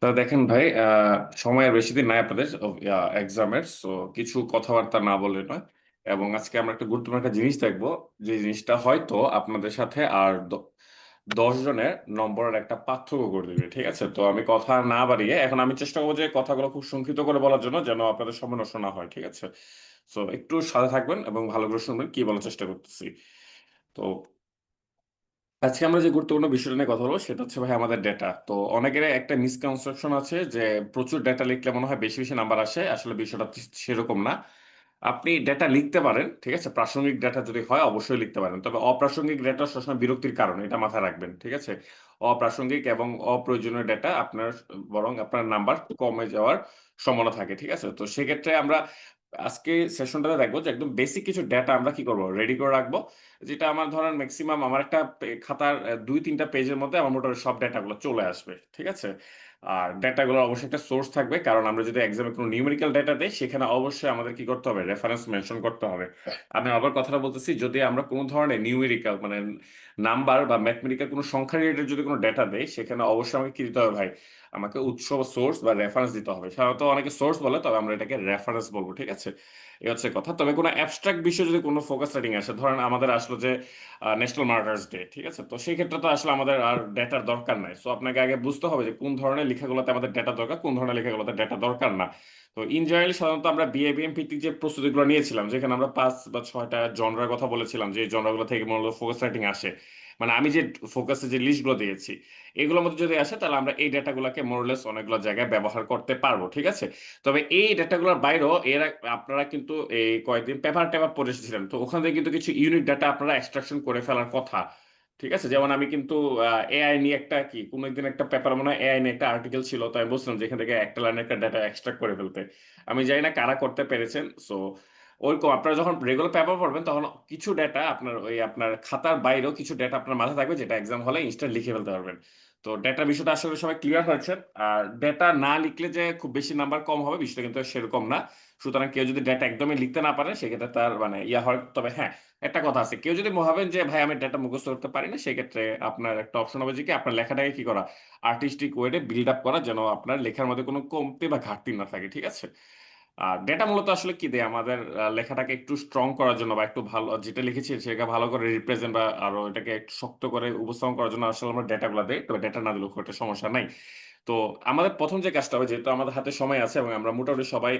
তা দেখেন ভাই, সময়ের বেশি দিন নাই আপনাদের এক্সামের। সো কিছু কথাবার্তা না বলে নয়। এবং আজকে আমরা একটা গুরুত্বপূর্ণ একটা জিনিস দেখবো, যে জিনিসটা হয়তো আপনাদের সাথে আর 10 জনের নম্বরের একটা পার্থক্য করে দিবে। ঠিক আছে, তো আমি কথা না বাড়িয়ে এখন আমি চেষ্টা করবো যে কথাগুলো খুব সংক্ষিপ্ত করে বলার জন্য, যেন আপনাদের সময় নষ্ট না হয়। ঠিক আছে, সো একটু সাথে থাকবেন এবং ভালো করে শুনবেন কি বলার চেষ্টা করতেছি। তো আজকে আমরা যে গুরুত্বপূর্ণ বিষয়টা নিয়ে কথা বলবো সেটা হচ্ছে ভাই আমাদের ডেটা। তো অনেকের একটা মিসকনসেপশন আছে যে প্রচুর ডেটা লিখলে মনে হয় বেশি বেশি নাম্বার আসে। আসলে বিষয়টা সেরকম না। আপনি ডেটা লিখতে পারেন, ঠিক আছে, প্রাসঙ্গিক ডেটা যদি হয় অবশ্যই লিখতে পারেন, তবে অপ্রাসঙ্গিক ডেটা সবসময় বিরক্তির কারণ, এটা মাথায় রাখবেন। ঠিক আছে, অপ্রাসঙ্গিক এবং অপ্রয়োজনীয় ডেটা আপনার বরং আপনার নাম্বার কমে যাওয়ার সম্ভাবনা থাকে। ঠিক আছে, তো সেক্ষেত্রে আমরা আজকে সেশনটাতে দেখবো যে একদম বেসিক কিছু ডেটা আমরা কি করবো, রেডি করে রাখবো। যেটা আমার ধরেন ম্যাক্সিমাম আমার একটা খাতার 2-3টা পেজের মধ্যে আমার মোটামুটি সব ডেটাগুলো চলে আসবে। ঠিক আছে, আর ডেটাগুলোর অবশ্যই একটা সোর্স থাকবে, কারণ আমরা যদি এক্সামে কোনো নিউমেরিক্যাল ডেটা দেই সেখানে অবশ্যই আমাদের কি করতে হবে, রেফারেন্স মেনশন করতে হবে। আমি আবার কথাটা বলতেছি, যদি আমরা কোনো ধরনের নিউমেরিক্যাল মানে নাম্বার বা ম্যাথমেটিক্যাল কোনো সংখ্যা রিলেটেড যদি কোনো ডেটা দেই, সেখানে অবশ্যই আমাকে কি দিতে হবে ভাই, আমাকে উৎস সোর্স বা রেফারেন্স দিতে হবে। সাধারণত অনেকে সোর্স বলে, তবে আমরা এটাকে রেফারেন্স বলবো। ঠিক আছে, এই হচ্ছে কথা। তবে কোনো অ্যাবস্ট্রাক্ট বিষয় যদি কোনো ফোকাস রাইটিং আসে, ধরেন আমাদের আসলো যে ন্যাশনাল মার্টার্স ডে, ঠিক আছে, তো সেই ক্ষেত্রে তো আসলে আমাদের আর ডেটার দরকার নাই। সো আপনাকে আগে বুঝতে হবে যে কোন ধরনের লেখাগুলোতে আমাদের ডেটা দরকার, কোন ধরনের লেখাগুলোতে ডেটা দরকার না। তো ইন জেনারেল সাধারণত আমরা বিএবিএম ভিত্তিক যে প্রস্তুতিগুলো নিয়েছিলাম, যেখানে আমরা 5 বা 6টা জনরার কথা বলেছিলাম, যে জনরাগুলো থেকে মূলত ফোকাস রাইটিং আসে, মানে আমি যে ফোকাসে যে লিস্টগুলো দিয়েছি এগুলোর মধ্যে যদি আসে, তাহলে আমরা এই ডেটাগুলোকে মোরলেস অনেকগুলো জায়গায় ব্যবহার করতে পারবো। ঠিক আছে, তবে এই ডেটাগুলোর বাইরেও আপনারা কিন্তু এই কয়েকদিন পেপার টেপার পড়ে এসেছিলেন, তো ওখান থেকে কিন্তু কিছু ইউনিক ডাটা আপনারা এক্সট্রাকশন করে ফেলার কথা। ঠিক আছে, যেমন আমি কিন্তু এআই নিয়ে একটা কি কোনো একদিন একটা পেপার মনে হয় এআই নিয়ে একটা আর্টিকেল ছিল, তো আমি বলছিলাম যেখান থেকে একটা লাইনে একটা ডাটা এক্সট্রাক্ট করে ফেলতে। আমি জানি না কারা করতে পেরেছেন। সো ওইরকম আপনারা যখন রেগুলার পেপার পড়বেন, তখন কিছু ডেটা আপনার ওই আপনার খাতার বাইরেও কিছু ডেটা আপনার মাথায় থাকবে, যেটা এক্সাম হলে ইনস্ট্যান্ট লিখে ফেলতে পারবেন। তো ডেটা বিষয়টা আসলে সবাই ক্লিয়ার হয়েছে। আর ডেটা না লিখলে যে খুব বেশি নাম্বার কম হবে বিষয়টা কিন্তু সেরকম না। সুতরাং কেউ যদি ডেটা একদমই লিখতে না পারে সেক্ষেত্রে তার মানে ইয়া হয়। তবে হ্যাঁ, একটা কথা আছে, কেউ যদি ভাবেন যে ভাই আমি ডেটা মুখস্থ করতে পারি না, সেক্ষেত্রে আপনার একটা অপশন হবে যে কি আপনার লেখাটাকে কি করা, আর্টিস্টিক ওয়েতে বিল্ড আপ করা, যেন আপনার লেখার মধ্যে কোনো কমতি বা ঘাটতি না থাকে। ঠিক আছে, আর ডেটা মূলত আসলে কি দেয় আমাদের লেখাটাকে একটু স্ট্রং করার জন্য, বা একটু ভালো যেটা লিখেছি সেটাকে ভালো করে রিপ্রেজেন্ট বা আরো এটাকে একটু শক্ত করে উপস্থাপন করার জন্য আসলে আমরা ডেটাগুলো দেই। তবে ডেটা না দিলেও খুব একটা সমস্যা নাই। তো আমাদের প্রথম যে কাজটা হবে, যেহেতু আমাদের হাতে সময় আছে এবং আমরা মোটামুটি সবাই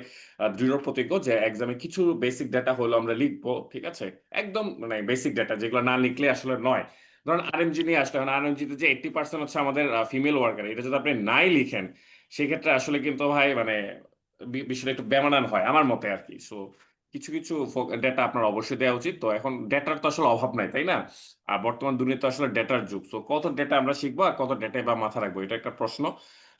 দৃঢ় প্রতিজ্ঞ যে এক্সামে কিছু বেসিক ডেটা হলো আমরা লিখবো। ঠিক আছে, একদম মানে বেসিক ডেটা যেগুলো না লিখলে আসলে নয়। ধরুন আরএমজি নিয়ে আসলে, আরএমজি তে যে 80% হচ্ছে আমাদের ফিমেল ওয়ার্কার, এটা যদি আপনি নাই লিখেন সেক্ষেত্রে আসলে কিন্তু ভাই মানে বিষয়টা একটু বেমানান হয় আমার মতে আর কি। সো কিছু কিছু ডেটা আপনার অবশ্যই দেওয়া উচিত। তো এখন ডেটার তো আসলে অভাব নাই, তাই না? আর বর্তমান দুনিয়াতে আসলে ডেটার যুগ। সো কত ডেটা আমরা শিখবো আর কত ডেটা বা মাথা রাখবো, এটা একটা প্রশ্ন।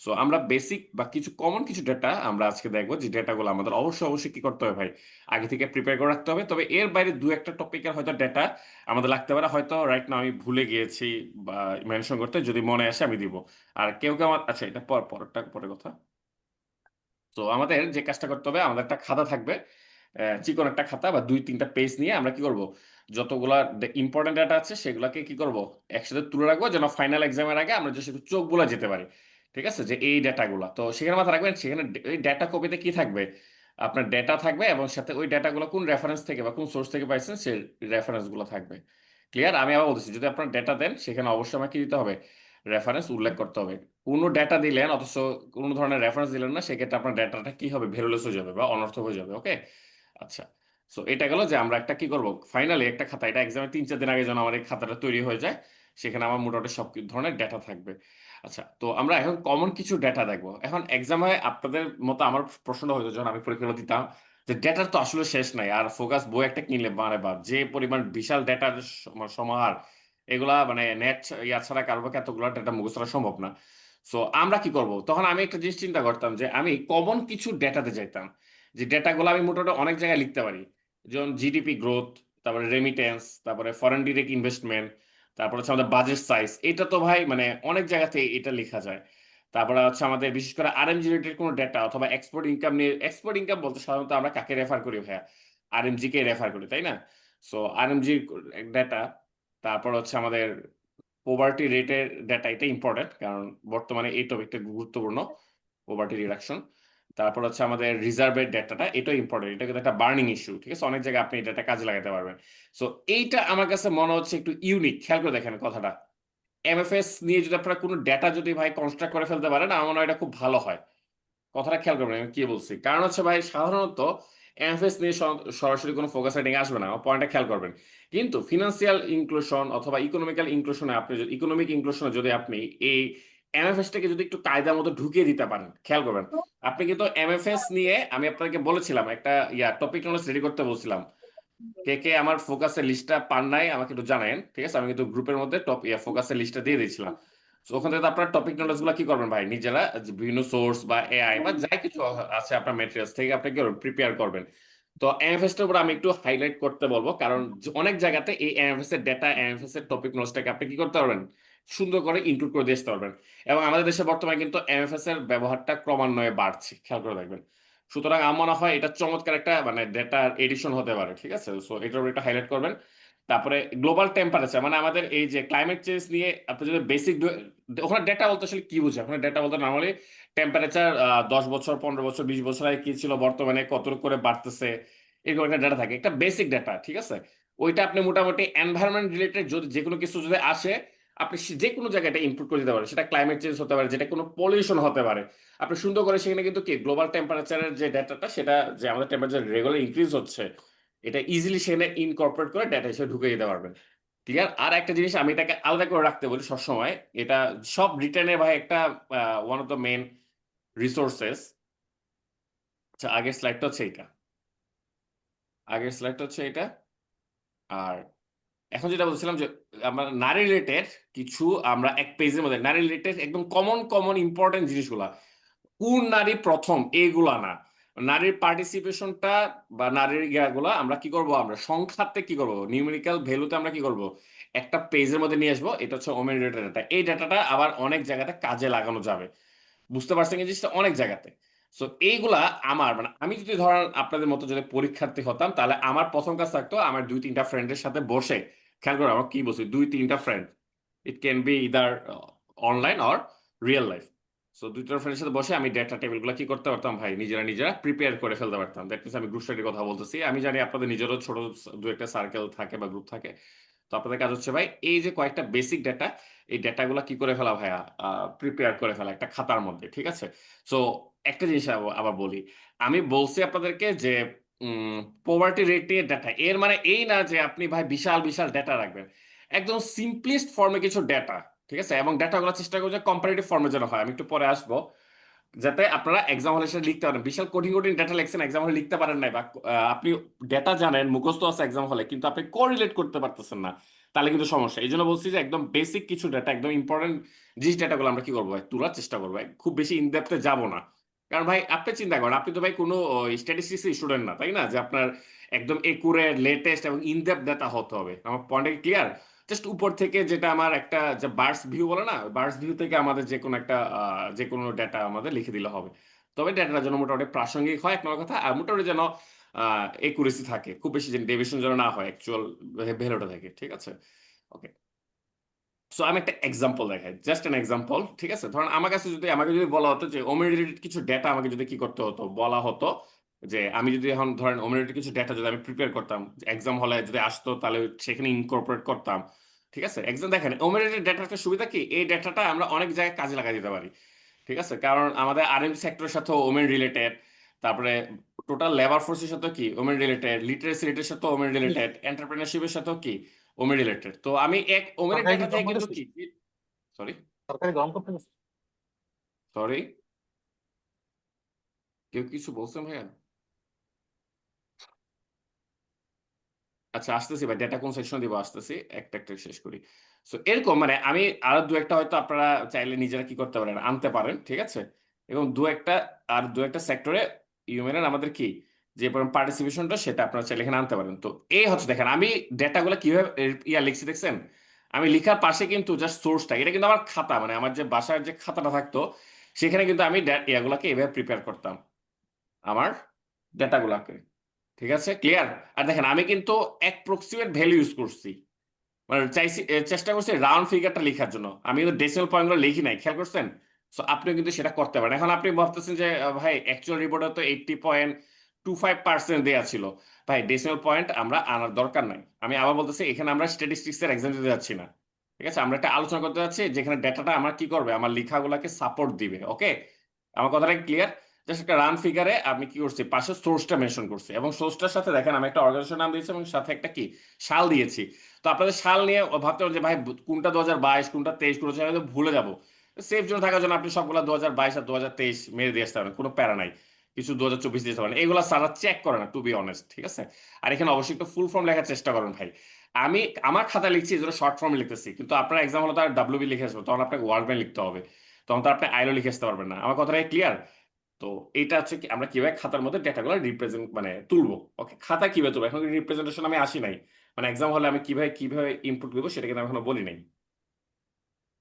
সো আমরা বেসিক বা কিছু কমন কিছু ডেটা আমরা আজকে দেখবো, যে ডেটাগুলো আমাদের অবশ্যই অবশ্যই কি করতে হবে ভাই, আগে থেকে প্রিপেয়ার করে রাখতে হবে। তবে এর বাইরে দু একটা টপিকের হয়তো ডেটা আমাদের লাগতে পারে, হয়তো রাইট না আমি ভুলে গিয়েছি বা মেনশন করতে, যদি মনে আসে আমি দিব। আর কেউ কেউ আমার আচ্ছা এটা পরেরটা পরে কথা। তো আমাদের যে কাজটা করতে হবে, আমাদের একটা খাতা থাকবে, চিকন একটা খাতা বা 2-3টা পেজ নিয়ে আমরা কি করব, যতগুলা ইম্পর্টেন্ট ডাটা আছে সেগুলোকে কি করব, একসাথে তুলে রাখবো, যেন ফাইনাল এক্সামের আগে আমরা যে শুধু চোখ বুলা যেতে পারি। ঠিক আছে, যে এই ডাটাগুলো তো সেখানে মাথায় রাখবেন, সেখানে ওই ডাটা কপিতে কি থাকবে, আপনার ডেটা থাকবে এবং সাথে ওই ডাটাগুলো কোন রেফারেন্স থেকে বা কোন সোর্স থেকে পাইছেন সেই রেফারেন্স গুলো থাকবে। ক্লিয়ার? আমি আবার বলতেছি, যদি আপনার ডেটা দেন সেখানে অবশ্যই আমাকে কি দিতে হবে, রেফারেন্স উল্লেখ করতে হবে। কোনো ডেটা দিলেন অথচ কোনো ধরনের রেফারেন্স দিলেন না, সেক্ষেত্রে আপনার ডেটাটা কি হবে, ভ্যালুলেস হয়ে যাবে বা অনর্থক হয়ে যাবে। ওকে, আচ্ছা। সো এটা গেল যে আমরা একটা কি করব, ফাইনালি একটা খাতা, এটা এক্সামের 3-4 দিন আগে যেন আমার এই খাতাটা তৈরি হয়ে যায়, সেখানে আমার মোটামুটি সব ধরনের ডেটা থাকবে। আচ্ছা, তো আমরা এখন কমন কিছু ডেটা দেখবো। এখন এক্সামে আপনাদের মতো আমার প্রশ্নটা হতো যখন আমি পরীক্ষাগুলো দিতাম, যে ডেটার তো আসলে শেষ নাই, আর ফোকাস বই একটা কিনলে মানে বা যে পরিমাণ বিশাল ডেটার সমাহার, এগুলা মানে নেট ইয়া ছাড়া কারো পক্ষে এতগুলো ডেটা মুখস্থ করা সম্ভব না। সো আমরা কি করব, তখন আমি একটা জিনিস চিন্তা করতাম যে আমি কমন কিছু ডেটাতে যাইতাম, যে ডেটাগুলো আমি মোটামুটি অনেক জায়গায় লিখতে পারি। যেমন জিডিপি গ্রোথ, তারপরে রেমিটেন্স, তারপরে ফরেন ডিরেক্ট ইনভেস্টমেন্ট, তারপরে হচ্ছে আমাদের বাজেট সাইজ, এটা তো ভাই মানে অনেক জায়গাতে এটা লেখা যায়। তারপরে হচ্ছে আমাদের বিশেষ করে আরএমজি রিলেটেড কোনো ডেটা অথবা এক্সপোর্ট ইনকাম নিয়ে, এক্সপোর্ট ইনকাম বলতে সাধারণত আমরা কাকে রেফার করি ভাইয়া, আরএমজি কে রেফার করি, তাই না? সো আরএমজি ডেটা, তারপর হচ্ছে আমাদের পোভার্টি রেটের ডেটা, এটা ইম্পর্টেন্ট কারণ বর্তমানে এই টপিকটা গুরুত্বপূর্ণ। Poverty reduction. তারপর হচ্ছে আমাদের রিজার্ভের ডেটাটা, এটাও ইম্পর্টেন্ট, এটা কিন্তু একটা বার্নিং ইস্যু, ঠিক আছে, অনেক জায়গায় আপনি এই ডেটা কাজে লাগাতে পারবেন। সো এইটা আমার কাছে মনে হচ্ছে একটু ইউনিক, খেয়াল করে দেখেন কথাটা। এমএফএস নিয়ে যদি আপনারা কোনো ডেটা যদি ভাই কনস্ট্রাক্ট করে ফেলতে পারেন, আমার মনে হয় এটা খুব ভালো হয়। কথাটা খেয়াল করবেন আমি কি বলছি, কারণ হচ্ছে ভাই সাধারণত এমএফএস নিয়ে সরাসরি কোনো ফোকাস রাইটিং আসবে না, আমার পয়েন্টটা খেয়াল করবেন। কিন্তু ফিনান্সিয়াল ইনক্লুশন অথবা ইকোনমিক্যাল ইনক্লুশনে আপনি যদি ইকোনমিক ইনক্লুশনে যদি আপনি এই এমএফএস টাকে যদি একটু কায়দার মতো ঢুকিয়ে দিতে পারেন, খেয়াল করবেন। আপনি কিন্তু এমএফএস নিয়ে আমি আপনাকে বলেছিলাম একটা টপিক নলেজ রেডি করতে বলছিলাম। কে কে আমার ফোকাসের লিস্টটা পান নাই আমাকে একটু জানায়েন, ঠিক আছে, আমি কিন্তু গ্রুপের মধ্যে ফোকাসের লিস্টটা দিয়ে দিয়েছিলাম। তো ওখান থেকে তো আপনার টপিক নলেজ গুলো কি করবেন ভাই, নিজেরা যে বিভিন্ন সোর্স বা এআই বা যাই কিছু আছে আপনার মেটেরিয়ালস থেকে আপনি কি প্রিপেয়ার করবেন। তো এমএফএস এর উপর আমি একটু হাইলাইট করতে বলবো, কারণ অনেক জায়গাতে এই এমএফএস এর ডেটা, এমএফএস এর টপিক নলেজটাকে আপনি কি করতে পারবেন, সুন্দর করে ইনক্লুড করে দিয়ে আসতে পারবেন। এবং আমাদের দেশে বর্তমানে কিন্তু এমএফএস এর ব্যবহারটা ক্রমান্বয়ে বাড়ছে, খেয়াল করে দেখবেন। সুতরাং আমার মনে হয় এটা চমৎকার একটা ডেটা এডিশন হতে পারে, ঠিক আছে, সো এটার উপর একটু হাইলাইট করবেন। তারপরে গ্লোবাল টেম্পারেচার, আমাদের এই যে ক্লাইমেট চেঞ্জ নিয়ে আপনি যদি বেসিক, ওখানে ডেটা বলতে আসলে কি বুঝে, ওখানে ডেটা বলতে নর্মালি টেম্পারেচার 10 বছর, 15 বছর, 20 বছর আগে কি ছিল, বর্তমানে কত করে বাড়তেছে, এরকম একটা ডেটা থাকে, একটা বেসিক ডেটা, ঠিক আছে। ওইটা আপনি মোটামুটি এনভায়রনমেন্ট রিলেটেড যদি যে কোনো কিছু যদি আসে, আপনি যে কোনো জায়গায় এটা ইনপুট করে দিতে পারেন, সেটা ক্লাইমেট চেঞ্জ হতে পারে, যেটা কোনো পলিউশন হতে পারে। আপনি সুন্দর করে সেখানে কিন্তু কি গ্লোবাল টেম্পারেচারের যে ডাটাটা, সেটা যে আমাদের টেম্পারেচার রেগুলার ইনক্রিজ হচ্ছে, এটা ইজিলি সেখানে ইনকর্পোরেট করে ডাটা হিসেবে ঢুকে দিতে পারবেন। ক্লিয়ার। আর একটা জিনিস আমি এটাকে আলাদা করে রাখতে বলি সবসময়, এটা সব রিটার্নে ভাই একটা one of the main resources. আচ্ছা, আগের স্লাইডটা হচ্ছে এটা, আগের স্লাইডটা হচ্ছে এটা। আর এখন যেটা বলছিলাম যে আমরা নারী রিলেটেড কিছু, আমরা এক পেজের মধ্যে নারী রিলেটেড একদম কমন কমন ইম্পর্টেন্ট জিনিসগুলা, কোন নারী প্রথম এইগুলা না, নারীর পার্টিসিপেশনটা বা নারীর ইয়াগুলা আমরা কি করব, আমরা সংখ্যাতে কি করব, নিউমেরিক্যাল ভ্যালুতে আমরা কি করব, একটা পেজের মধ্যে নিয়ে আসবো। এটা হচ্ছে ওমেন রিলেটেড ডাটা, এই ডাটাটা আবার অনেক জায়গাতে কাজে লাগানো যাবে, বুঝতে পারছেন এই জিনিসটা, অনেক জায়গাতে। সো এইগুলা আমার আমি যদি ধরেন আপনাদের মতো যদি পরীক্ষার্থী হতাম, তাহলে আমার প্রথম কাজ থাকতো আমার 2-3টা ফ্রেন্ডের সাথে বসে, খেয়াল করে আমার কি বলছি, 2-3টা friend, it can be either online or real life. So 2টা ফ্রেন্ডের সাথে বসে আমি ডেটা টেবিলগুলো কি করতে পারতাম ভাই, নিজেরা নিজেরা প্রিপেয়ার করে ফেলতে পারতাম। দ্যাট মিনস আমি গ্রুপ স্টাডির কথা বলতেছি, আমি জানি আপনাদের নিজেরও ছোট দু একটা সার্কেল থাকে বা গ্রুপ থাকে। তো আপনাদের কাজ হচ্ছে ভাই এই যে কয়েকটা বেসিক ডেটা, এই ডেটাগুলো কি করে ফেলা ভাইয়া, প্রিপেয়ার করে ফেলা একটা খাতার মধ্যে, ঠিক আছে। সো একটা জিনিস আবার বলি, আমি বলছি আপনাদেরকে যে পোভার্টি রেট নিয়ে ডেটা, এর মানে এই না যে আপনি ভাই বিশাল বিশাল ডেটা রাখবেন, একদম সিম্পলিস্ট ফর্মে কিছু ডেটা, ঠিক আছে। এবং ডেটাগুলো চেষ্টা করবো যে কম্পারেটিভ ফর্মে যেন হয়, আমি একটু পরে আসবো, যাতে আপনারা এক্সাম হলে সেটা লিখতে পারেন। বিশাল কঠিন কঠিন ডেটা লেখছেন এক্সাম হলে লিখতে পারেন নাই, বা আপনি ডেটা জানেন মুখস্থ আছে এক্সাম হলে, কিন্তু আপনি কোরিলেট করতে পারতেছেন না, তাহলে কিন্তু সমস্যা। এই জন্য বলছি যে একদম বেসিক কিছু ডেটা, একদম ইম্পর্টেন্ট জিনিস ডেটাগুলো আমরা কি করবো ভাই, তোলার চেষ্টা করবো, খুব বেশি ইনডেপথে যাবো না। কারণ ভাই আপনি চিন্তা করেন, আপনি তো ভাই কোনো স্ট্যাটিস্টিক্স স্টুডেন্ট না, তাই না, যে আপনার একদম একুরেট লেটেস্ট এবং ইনডেপথ ডেটা হতে হবে। আমার পয়েন্ট ক্লিয়ার? জাস্ট উপর থেকে যেটা আমার একটা যে বার্ডস ভিউ বলে না, বার্ডস ভিউ থেকে আমাদের যে কোনো একটা যে কোনো ডেটা আমাদের লিখে দিলে হবে। তবে ডেটাটা যেন মোটামুটি প্রাসঙ্গিক হয় এক নম্বর কথা, আর মোটামুটি যেন একুরেসি থাকে, খুব বেশি যেন ডেভিয়েশন যেন না হয়, অ্যাকচুয়াল ভ্যালুটা থাকে, ঠিক আছে। ওকে, সো আমি একটা এক্সাম্পল দেখাই, জাস্ট এন এক্সাম্পল, ঠিক আছে। ধরুন আমার কাছে যদি আমাকে যদি বলা হতো যে ওমেন রিলেটেড কিছু ডেটা আমাকে যদি কি করতে হতো, বলা হতো যে আমি যদি এখন ধরেন ওমেন রিলেটেড কিছু ডেটা যদি আমি প্রিপেয়ার করতাম, এক্সাম হলে যদি আসতো তাহলে সেখানে ইনকর্পোরেট করতাম, ঠিক আছে। এক্সাম দেখেন ওমেন রিলেটেড ডেটার সুবিধা কি, এই ডেটাটা আমরা অনেক জায়গায় কাজে লাগাই দিতে পারি, ঠিক আছে। কারণ আমাদের আরএম সেক্টরের সাথে ওমেন রিলেটেড, তারপরে টোটাল লেবার ফোর্সের সাথে কি ওমেন রিলেটেড, লিটারেসি রেটের সাথে ওমেন রিলেটেড, এন্টারপ্রেনারশিপের সাথেও কি ওমেন রিলেটেড। তো আমি এক ওমেনের সরকারি কি ডেটা গরম থেকে কিন্তু করতেছিস? কি, সরি, সরকারি গরম করতেছিস? সরি, কেউ কিছু বলছেন ভাইয়া? আচ্ছা আসতেছি ভাই, ডেটা কোন সেকশন দিব, আসতেছি, একটা একটা শেষ করি। সো এরকম আমি আরো দু একটা হয়তো আপনারা চাইলে নিজেরা কি করতে পারেন, আনতে পারেন, ঠিক আছে। এবং দু একটা সেক্টরে ইউমেনের আমাদের কি যে পার্টিসিপেশনটা, সেটা আপনারা চাইলে এখানে আনতে পারেন। তো এই হচ্ছে দেখেন আমি ডেটাগুলো কিভাবে লিখছি দেখছেন। আমি লিখার পাশে কিন্তু জাস্ট সোর্সটা, এটা কিন্তু আমার খাতা, আমার যে বাসার যে খাতাটা থাকতো, সেখানে কিন্তু আমি ইয়াগুলাকে এভাবে প্রিপেয়ার করতাম, আমার ডেটাগুলাকে, ঠিক আছে, ক্লিয়ার। আর দেখেন আমি কিন্তু অ্যাপ্রক্সিমেট ভ্যালু ইউজ করছি, চেষ্টা করছি রাউন্ড ফিগারটা লেখার জন্য, আমি কিন্তু ডেসিমাল পয়েন্টগুলো লিখি নাই, খেয়াল করছেন। সো আপনিও কিন্তু সেটা করতে পারেন। এখন আপনি ভাবতেছেন যে ভাই অ্যাকচুয়াল রিপোর্টে তো 80.25% দেওয়া ছিল। ভাই ডেসিমাল পয়েন্ট আমরা আনার দরকার নাই। আমি আবার বলতেছি, এখানে আমরা স্ট্যাটিস্টিক্স এর এক্সাম দিতে যাচ্ছি না, ঠিক আছে? আমরা একটা আলোচনা করতে যাচ্ছি যেখানে ডেটাটা আমার কি করবে, আমার লেখাগুলোকে সাপোর্ট দিবে। ওকে, আমার কথাটা ক্লিয়ার? জাস্ট একটা রান ফিগারে আমি কি করছি, পাশে সোর্সটা মেনশন করছি, এবং সোর্সটার সাথে দেখেন আমি একটা অর্গানাইজেশন নাম দিয়েছি এবং সাথে একটা কি সাল দিয়েছি। তো আপনাদের সাল নিয়ে ভাবতে পারেন যে ভাই কোনটা 2022, কোনটা 23, কোনটা ভুলে যাবো। সেফ জোন থাকার জন্য আপনি সবগুলা 2022 আর 2023 মেরে দিয়ে আসতে পারেন, কোনো প্যারা নাই। কিছু 2024 দিতে পারেন, এগুলা সারা চেক করে না, টু বি অনেস্ট, ঠিক আছে? আর এখানে অবশ্যই একটু ফুল ফর্ম লেখার চেষ্টা করেন ভাই। আমি আমার খাতায় লিখছি, এই শর্ট ফর্মে লিখতেছি, কিন্তু আপনার এক্সাম হলো তার ডাব্লিউবি লিখে আসবে, তখন আপনাকে ওয়ার্ড বাই লিখতে হবে, তখন তো আপনি আইলো লিখে আসতে পারবেন না। আমার কথাটা ক্লিয়ার? তো এটা হচ্ছে কি, আমরা কিভাবে খাতার মধ্যে ডেটাগুলো রিপ্রেজেন্ট মানে তুলবো। ওকে, খাতা কিভাবে তুলবো, এখন রিপ্রেজেন্টেশন আমি আসি নাই, মানে এক্সাম হলে আমি কিভাবে কিভাবে ইনপুট দেবো সেটা কিন্তু আমি এখনো বলি নাই।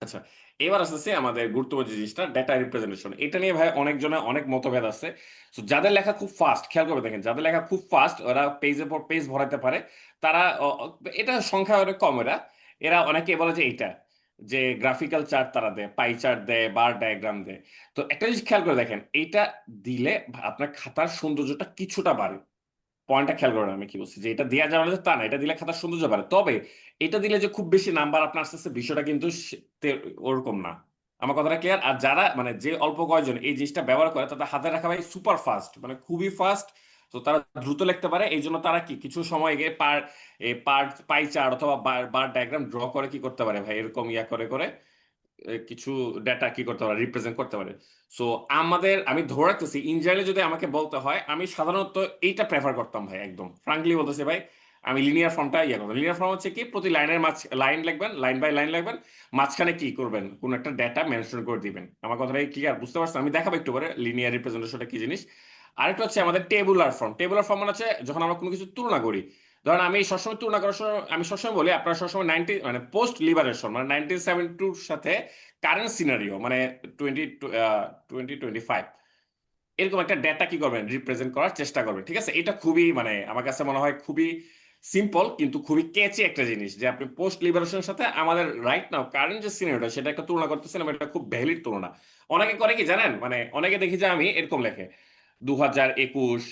আচ্ছা, এবার আসতেছে আমাদের গুরুত্বপূর্ণ যে জিনিসটা, ডেটা রিপ্রেজেন্টেশন। এটা নিয়ে ভাই অনেকজনের অনেক মতভেদ আছে। তো যাদের লেখা খুব ফাস্ট, খেয়াল করে দেখেন, যাদের লেখা খুব ফাস্ট, ওরা পেজের পর পেজ ভরাতে পারে, তারা এটা সংখ্যা অনেক কম। এরা এরা অনেকে বলে যে এইটা, যে গ্রাফিক্যাল চার্ট তারা দেয়, পাই চার্ট দেয়, বার ডায়াগ্রাম দেয়। তো একটা জিনিস খেয়াল করে দেখেন, এইটা দিলে আপনার খাতার সৌন্দর্যটা কিছুটা বাড়ে। পয়েন্টটা খেয়াল করেন আমি কি বলছি, যে এটা দেওয়া যাবে না যে তা না, এটা দিলে খাতার সৌন্দর্য বাড়ে। তবে এটা দিলে যে খুব বেশি নাম্বার আপনার আসতেছে, বিষয়টা কিন্তু ওরকম না। আমার কথাটা ক্লিয়ার? আর যারা মানে যে অল্প কয়েকজন এই জিনিসটা ব্যবহার করে, তাদের হাতে রাখা ভাই সুপার ফাস্ট, মানে খুবই ফাস্ট। তো তারা দ্রুত লিখতে পারে, এই জন্য তারা কি কিছু সময় গিয়ে পার পাই চার্ট অথবা বার বার ডায়াগ্রাম ড্র করে কি করতে পারে ভাই, এরকম ইয়া করে করে কিছু ডেটা কি করতে পারে, রিপ্রেজেন্ট করতে পারে। সো আমি ধরে রাখতেছি, ইন জেনারেল যদি আমাকে বলতে হয়, আমি সাধারণত এইটা প্রেফার করতাম ভাই, একদম ফ্রাঙ্কলি বলতেছি ভাই। আমি লিনিয়ার ফর্মটা ইয়ে করতাম। লিনিয়ার ফর্ম হচ্ছে কি, প্রতি লাইনের লাইন লিখবেন, লাইন বাই লাইন লিখবেন, মাঝখানে কি করবেন, কোন একটা ডেটা মেনশন করে দিবেন। আমার কথাটা ক্লিয়ার, বুঝতে পারছেন? আমি দেখাবো একটু পরে লিনিয়ার রিপ্রেজেন্টেশনটা কি জিনিস। আরেকটা হচ্ছে আমাদের টেবুলার ফর্ম। টেবুলার ফর্ম মানে হচ্ছে যখন আমরা কোনো কিছু তুলনা করি। ধরেন আমি সবসময় তুলনা করার সময় আমি সবসময় বলি, আপনারা সবসময় মানে পোস্ট লিবারেশন মানে 1972 সাথে কারেন্ট সিনারিও মানে 2025 এরকম একটা ডেটা কি করবেন, রিপ্রেজেন্ট করার চেষ্টা করবেন, ঠিক আছে? এটা খুবই মানে আমার কাছে মনে হয় খুবই সিম্পল, কিন্তু খুবই ক্যাচি একটা জিনিস, যে আপনি পোস্ট লিবারেশনের সাথে আমাদের রাইট নাও কারেন্ট যে সিনারিওটা, সেটা একটা তুলনা করতেছেন, এবং এটা খুব ভ্যালিড তুলনা। অনেকে করে কি জানেন, মানে অনেকে দেখি যে আমি এরকম লেখে 2021,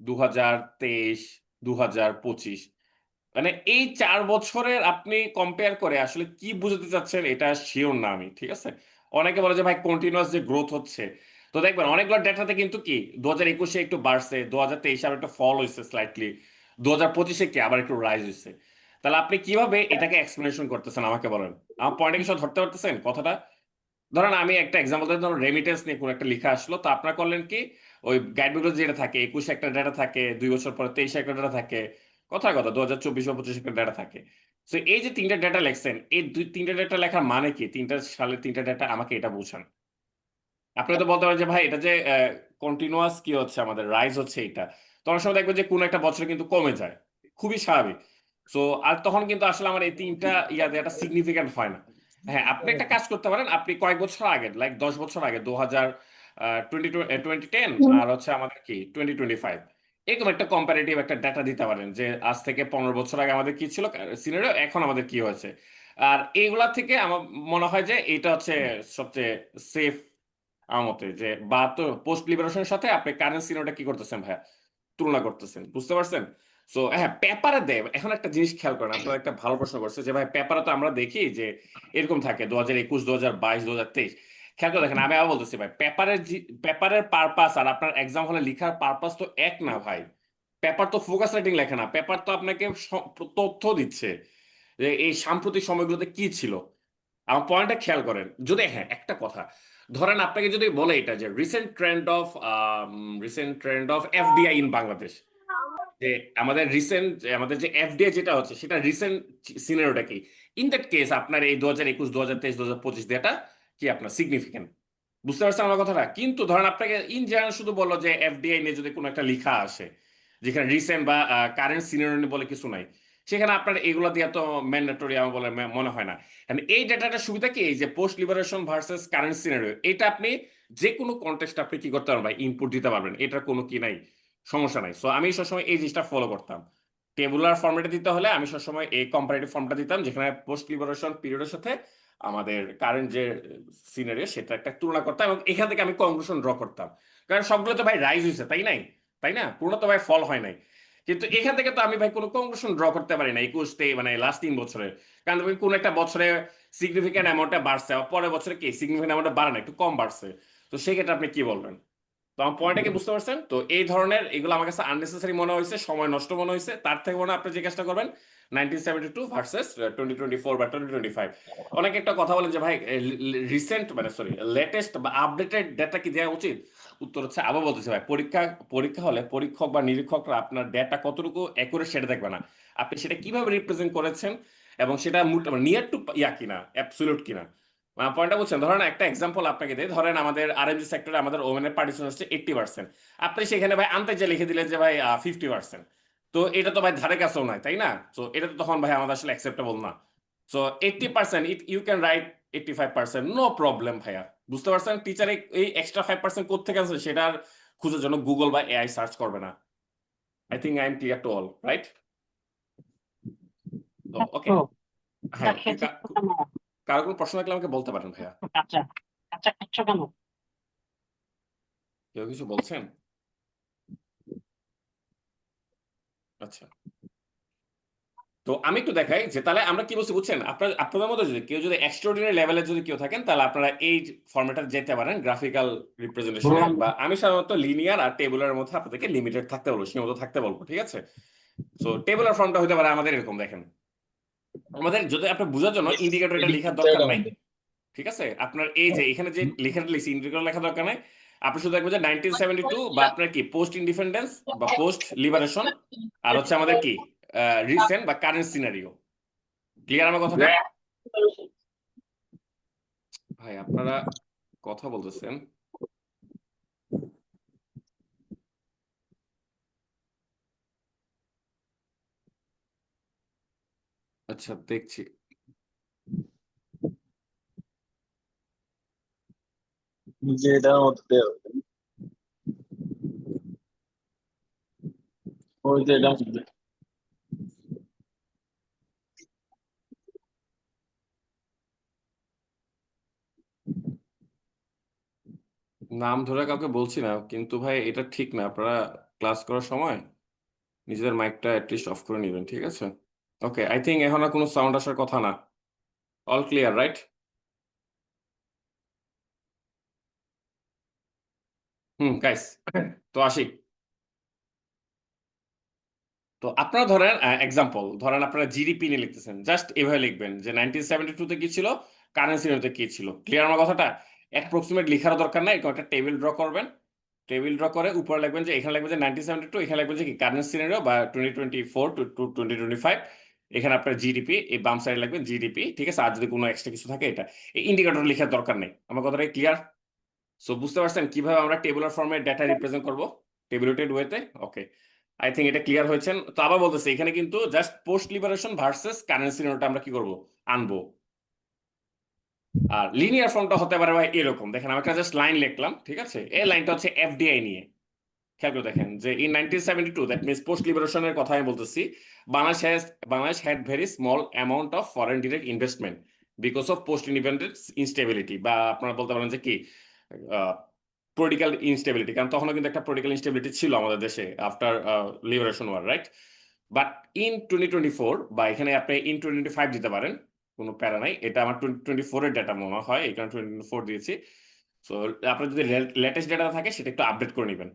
2023, 2025, মানে এই 4 বছরের আপনি কম্পেয়ার করে আসলে কি বুঝতে চাচ্ছেন এটা শিওর না আমি, ঠিক আছে? অনেকে বলে যে ভাই কন্টিনিউয়াস যে গ্রোথ হচ্ছে, তো দেখবেন অনেকগুলো ডেটাতে কিন্তু কি 2021-এ একটু বাড়ছে, 2023-এ আবার একটু ফল হয়েছে স্লাইটলি, 2025-এ কি আবার একটু রাইজ হয়েছে। তাহলে আপনি কিভাবে এটাকে এক্সপ্লেনেশন করতেছেন আমাকে বলেন। আমার পয়েন্টে কি সব ধরতে পারতেছেন কথাটা? ধরেন আমি একটা এক্সাম্পল দিই, ধরুন রেমিটেন্স নিয়ে কোনো একটা লেখা আসলো, তো আপনারা করলেন কি, ওই গাইড বুকগুলো যেটা থাকে 21-এ একটা ডেটা থাকে, 2 বছর পরে 23-এ একটা ডেটা থাকে, কথার কথা 2024 বা 25 একটা ডেটা থাকে। তো এই যে তিনটা ডেটা লেখছেন, এই তিনটা ডেটা লেখার মানে কি, 3টা সালের 3টা ডেটা, আমাকে এটা বোঝান। আপনি তো বলতে পারেন যে ভাই এটা যে কন্টিনিউয়াস কি হচ্ছে, আমাদের রাইজ হচ্ছে এটা, তখন সময় দেখবেন যে কোন একটা বছরে কিন্তু কমে যায়, খুবই স্বাভাবিক। সো আর তখন কিন্তু আসলে আমার এই তিনটা ইয়াতে একটা সিগনিফিক্যান্ট হয় না। হ্যাঁ, আপনি একটা কাজ করতে পারেন, আপনি কয়েক বছর আগে, লাইক 10 বছর আগে, 2010 আর হচ্ছে আমাদের কি 2025, এরকম একটা কম্পারেটিভ একটা ডাটা দিতে পারেন, যে আজ থেকে 15 বছর আগে আমাদের কি ছিল সিনারিও, এখন আমাদের কি হয়েছে। আর এইগুলা থেকে আমার মনে হয় যে এটা হচ্ছে সবচেয়ে সেফ আমার মতে, যে বা তো পোস্ট লিবারেশনের সাথে আপনি কারেন্ট সিনোটা কি করতেছেন ভাইয়া, তুলনা করতেছেন, বুঝতে পারছেন? সো হ্যাঁ, পেপারে দেয়। এখন একটা জিনিস খেয়াল করেন, আপনার একটা ভালো প্রশ্ন করছে যে ভাই পেপারে তো আমরা দেখি যে এরকম থাকে 2021, 2022, 2023। খেয়াল করে দেখেন, আমি আবার বলতেছি ভাই, পেপারের পারপাস আর আপনার এক্সাম হলে লেখার পারপাস তো এক না ভাই। পেপার তো ফোকাস রাইটিং লেখে না, পেপার তো আপনাকে তথ্য দিচ্ছে যে এই সাম্প্রতিক সময়গুলোতে কি ছিল। আমার পয়েন্টটা খেয়াল করেন, যদি হ্যাঁ একটা কথা, ধরেন আপনাকে যদি বলে এটা যে recent trend of FDI in Bangladesh, যে আমাদের যে এফডিআই যেটা হচ্ছে সেটা রিসেন্ট সিনারিওটা কি, ইন দ্যাট কেস আপনার এই 2021, 2023, 2025 ডেটা কি আপনার সিগনিফিকেন্ট। বুঝতে পারছেন আমার কথাটা? কিন্তু ধরেন আপনাকে ইন জেনারেল শুধু বললো যে এফডিআই নিয়ে যদি কোনো একটা লেখা আসে, যেখানে রিসেন্ট বা কারেন্ট সিনারিও বলে কিছু নাই, সেখানে আপনার এগুলো দিয়ে তো ম্যান্ডেটরি আমার বলে মনে হয় না। And এই ডেটাটার সুবিধা কি, এই যে post liberation versus current scenario, এটা আপনি যে কোনো কন্টেক্সট আপনি কি করতে পারবেন ভাই, ইনপুট দিতে পারবেন, এটার কোনো কি নাই, সমস্যা নাই। সো আমি সবসময় এই জিনিসটা ফলো করতাম। টেবুলার ফর্মেটে দিতে হলে আমি সবসময় এই কম্পারেটিভ ফর্মটা দিতাম, যেখানে পোস্ট লিবারেশন পিরিয়ডের সাথে আমাদের কারেন্ট যে সিনারিও সেটা একটা তুলনা করতাম, এবং এখান থেকে আমি কনক্লুশন ড্র করতাম। কারণ সবগুলো তো ভাই রাইজ হয়েছে, তাই নাই? তাই না? পুরো তো ভাই ফল হয় নাই। কিন্তু এখান থেকে তো আমি ভাই কোনো কনক্লুশন ড্র করতে পারি না 21 মানে লাস্ট 3 বছরে। কারণ তুমি কোন একটা বছরে সিগনিফিক্যান্ট অ্যামাউন্টটা বাড়ছে, আর পরের বছরে কি সিগনিফিক্যান্ট অ্যামাউন্টটা বাড়ে না, একটু কম বাড়ছে। তো সেই ক্ষেত্রে আপনি কি বলবেন? তো আমার পয়েন্টটা কি বুঝতে পারছেন? তো এই ধরনের এগুলো আমার কাছে আননেসেসারি মনে হয়েছে, সময় নষ্ট মনে হয়েছে। তার থেকে মনে হয় আপনি যে কাজটা করবেন 1972 ভার্সেস 2024 বা 2025। অনেকে একটা কথা বলেন যে ভাই রিসেন্ট মানে সরি লেটেস্ট বা আপডেটেড ডেটা কি দেওয়া উচিত? উত্তর হচ্ছে আবার বলতেছে ভাই, পরীক্ষা পরীক্ষা হলে পরীক্ষক বা নিরীক্ষকরা আপনার ডেটা কতটুকু অ্যাকুরেট সেটা দেখবে না, আপনি সেটা কিভাবে রিপ্রেজেন্ট করেছেন এবং সেটা নিয়ার টু ইয়া কিনা, অ্যাবসলিউট কিনা। পয়েন্টটা বুঝছেন? ধরেন একটা এক্সাম্পল আপনাকে দিই, ধরেন আমাদের আরএমজি সেক্টরে আমাদের ওমেনের পার্টিসিপেশন হচ্ছে 80%, আপনি সেখানে ভাই আনতে যে লিখে দিলেন যে ভাই 50%। তো এটা তো ভাই ধারে কাছেও নয়, তাই না? তো এটা তো তখন ভাই আমাদের আসলে অ্যাকসেপ্টেবল না। So 80% you can write 85%, no problem ভাইয়া। বুঝতে পারছেন? টিচার এই এক্সট্রা 5% কোত্থেকে আছে সেটার খুঁজের জন্য গুগল বা এআই সার্চ করবে না। I think I am clear to all, right? তো ওকে। তো এটা হ্যাঁ, খেয়েছো কেন? কারো কোনো প্রশ্ন থাকলে আমাকে বলতে পারেন ভাইয়া। কাঁচা কাঁচা খাচ্ছ কেন? কেউ কিছু বলছেন? আচ্ছা, তো আমি একটু দেখাই যে তাহলে আমরা কি বলছি বুঝছেন। আপনাদের মধ্যে যদি কেউ যদি এক্সট্রাঅর্ডিনারি লেভেলের যদি কেউ থাকেন, তাহলে আপনারা এই ফরম্যাটে যেতে পারেন গ্রাফিক্যাল রিপ্রেজেন্টেশনে। বললাম বা আমি সাধারণত লিনিয়ার আর টেবুলার মধ্যে আপনাদেরকে লিমিটেড থাকতে বলবো, সীমিত থাকতে বলবো, ঠিক আছে? সো টেবুলার ফর্মটা হতে পারে আমাদের এরকম, দেখেন আমাদের যদি আপনি বোঝার জন্য ইন্ডিকেটর এটা লেখার দরকার নাই, ঠিক আছে? আপনার এই যে এখানে যে লেখাটা লিখছি ইন্ডিকেটর লেখা দরকার নাই। আপনি শুধু দেখবেন যে 1972 বা আপনার কি পোস্ট ইন্ডিপেন্ডেন্স বা পোস্ট লিবারেশন, আর হচ্ছে আমাদের কি রিসেন্ট বা কারেন্ট সিনারিও। ক্লিয়ার আমার কথাটা? ভাই আপনারা কথা বলতেছেন। আচ্ছা, দেখছি। যে এটার মধ্যে ওই যে এটার মধ্যে নাম ধরে কাউকে বলছি না, কিন্তু ভাই এটা ঠিক না। আপনারা ক্লাস করার সময় নিজেদের মাইকটা অ্যাটলিস্ট অফ করে নেবেন, ঠিক আছে? ওকে, আই থিঙ্ক এখন আর কোনো সাউন্ড আসার কথা না। All clear, right? গাইস, তো আসি। তো আপনারা ধরেন এক্সাম্পল ধরেন আপনারা জিডিপি নিয়ে লিখতেছেন, জাস্ট এভাবে লিখবেন যে 1972 কি ছিল, কারেন্সি নিউতে কি ছিল। ক্লিয়ার আমার কথাটা? অ্যাপ্রক্সিমেট লিখার দরকার নাই, এরকম একটা টেবিল ড্র করবেন। টেবিল ড্র করে উপরে লিখবেন যে এখানে লিখবেন যে 1972, এখানে লিখবেন যে কি কারেন্ট সিনারিও বা 2024 টু 2025। এখানে আপনার জিডিপি, এই বাম সাইডে লিখবেন জিডিপি, ঠিক আছে? আর যদি কোনো এক্সট্রা কিছু থাকে এটা, এই ইন্ডিকেটর লিখার দরকার নেই। আমার কথাটা ক্লিয়ার? সো বুঝতে পারছেন কিভাবে আমরা টেবুলার ফর্মে ডেটা রিপ্রেজেন্ট করব টেবুলেটেড ওয়েতে? ওকে, আই থিঙ্ক এটা ক্লিয়ার হয়েছেন। তো আবার বলতেছি এখানে কিন্তু just post liberation versus currency নোটটা আমরা কি করব, আনবো। আর লিনিয়ার ফর্মটা হতে পারে ভাই এরকম, দেখেন আমি একটা জাস্ট লাইন লিখলাম, ঠিক আছে? এই লাইনটা হচ্ছে এফডিআই নিয়ে। খেয়াল করে দেখেন যে ইন 1972, দ্যাট মিনস পোস্ট লিবারেশনের কথা আমি বলতেছি, Bangladesh had very small amount of foreign direct investment because of post independence instability, বা আপনারা বলতে পারেন যে কি পলিটিক্যাল ইনস্টেবিলিটি, কারণ তখনও কিন্তু একটা পলিটিক্যাল ইনস্টেবিলিটি ছিল আমাদের দেশে after liberation war, right? But in 2024, বা এখানে আপনি ইন 2025 দিতে পারেন, কোনো প্যারা নাই। এটা আমার 2024 এর ডেটা মনে হয়, এই কারণে 2024 দিয়েছি। সো আপনার যদি লেটেস্ট ডেটা থাকে সেটা একটু আপডেট করে নেবেন।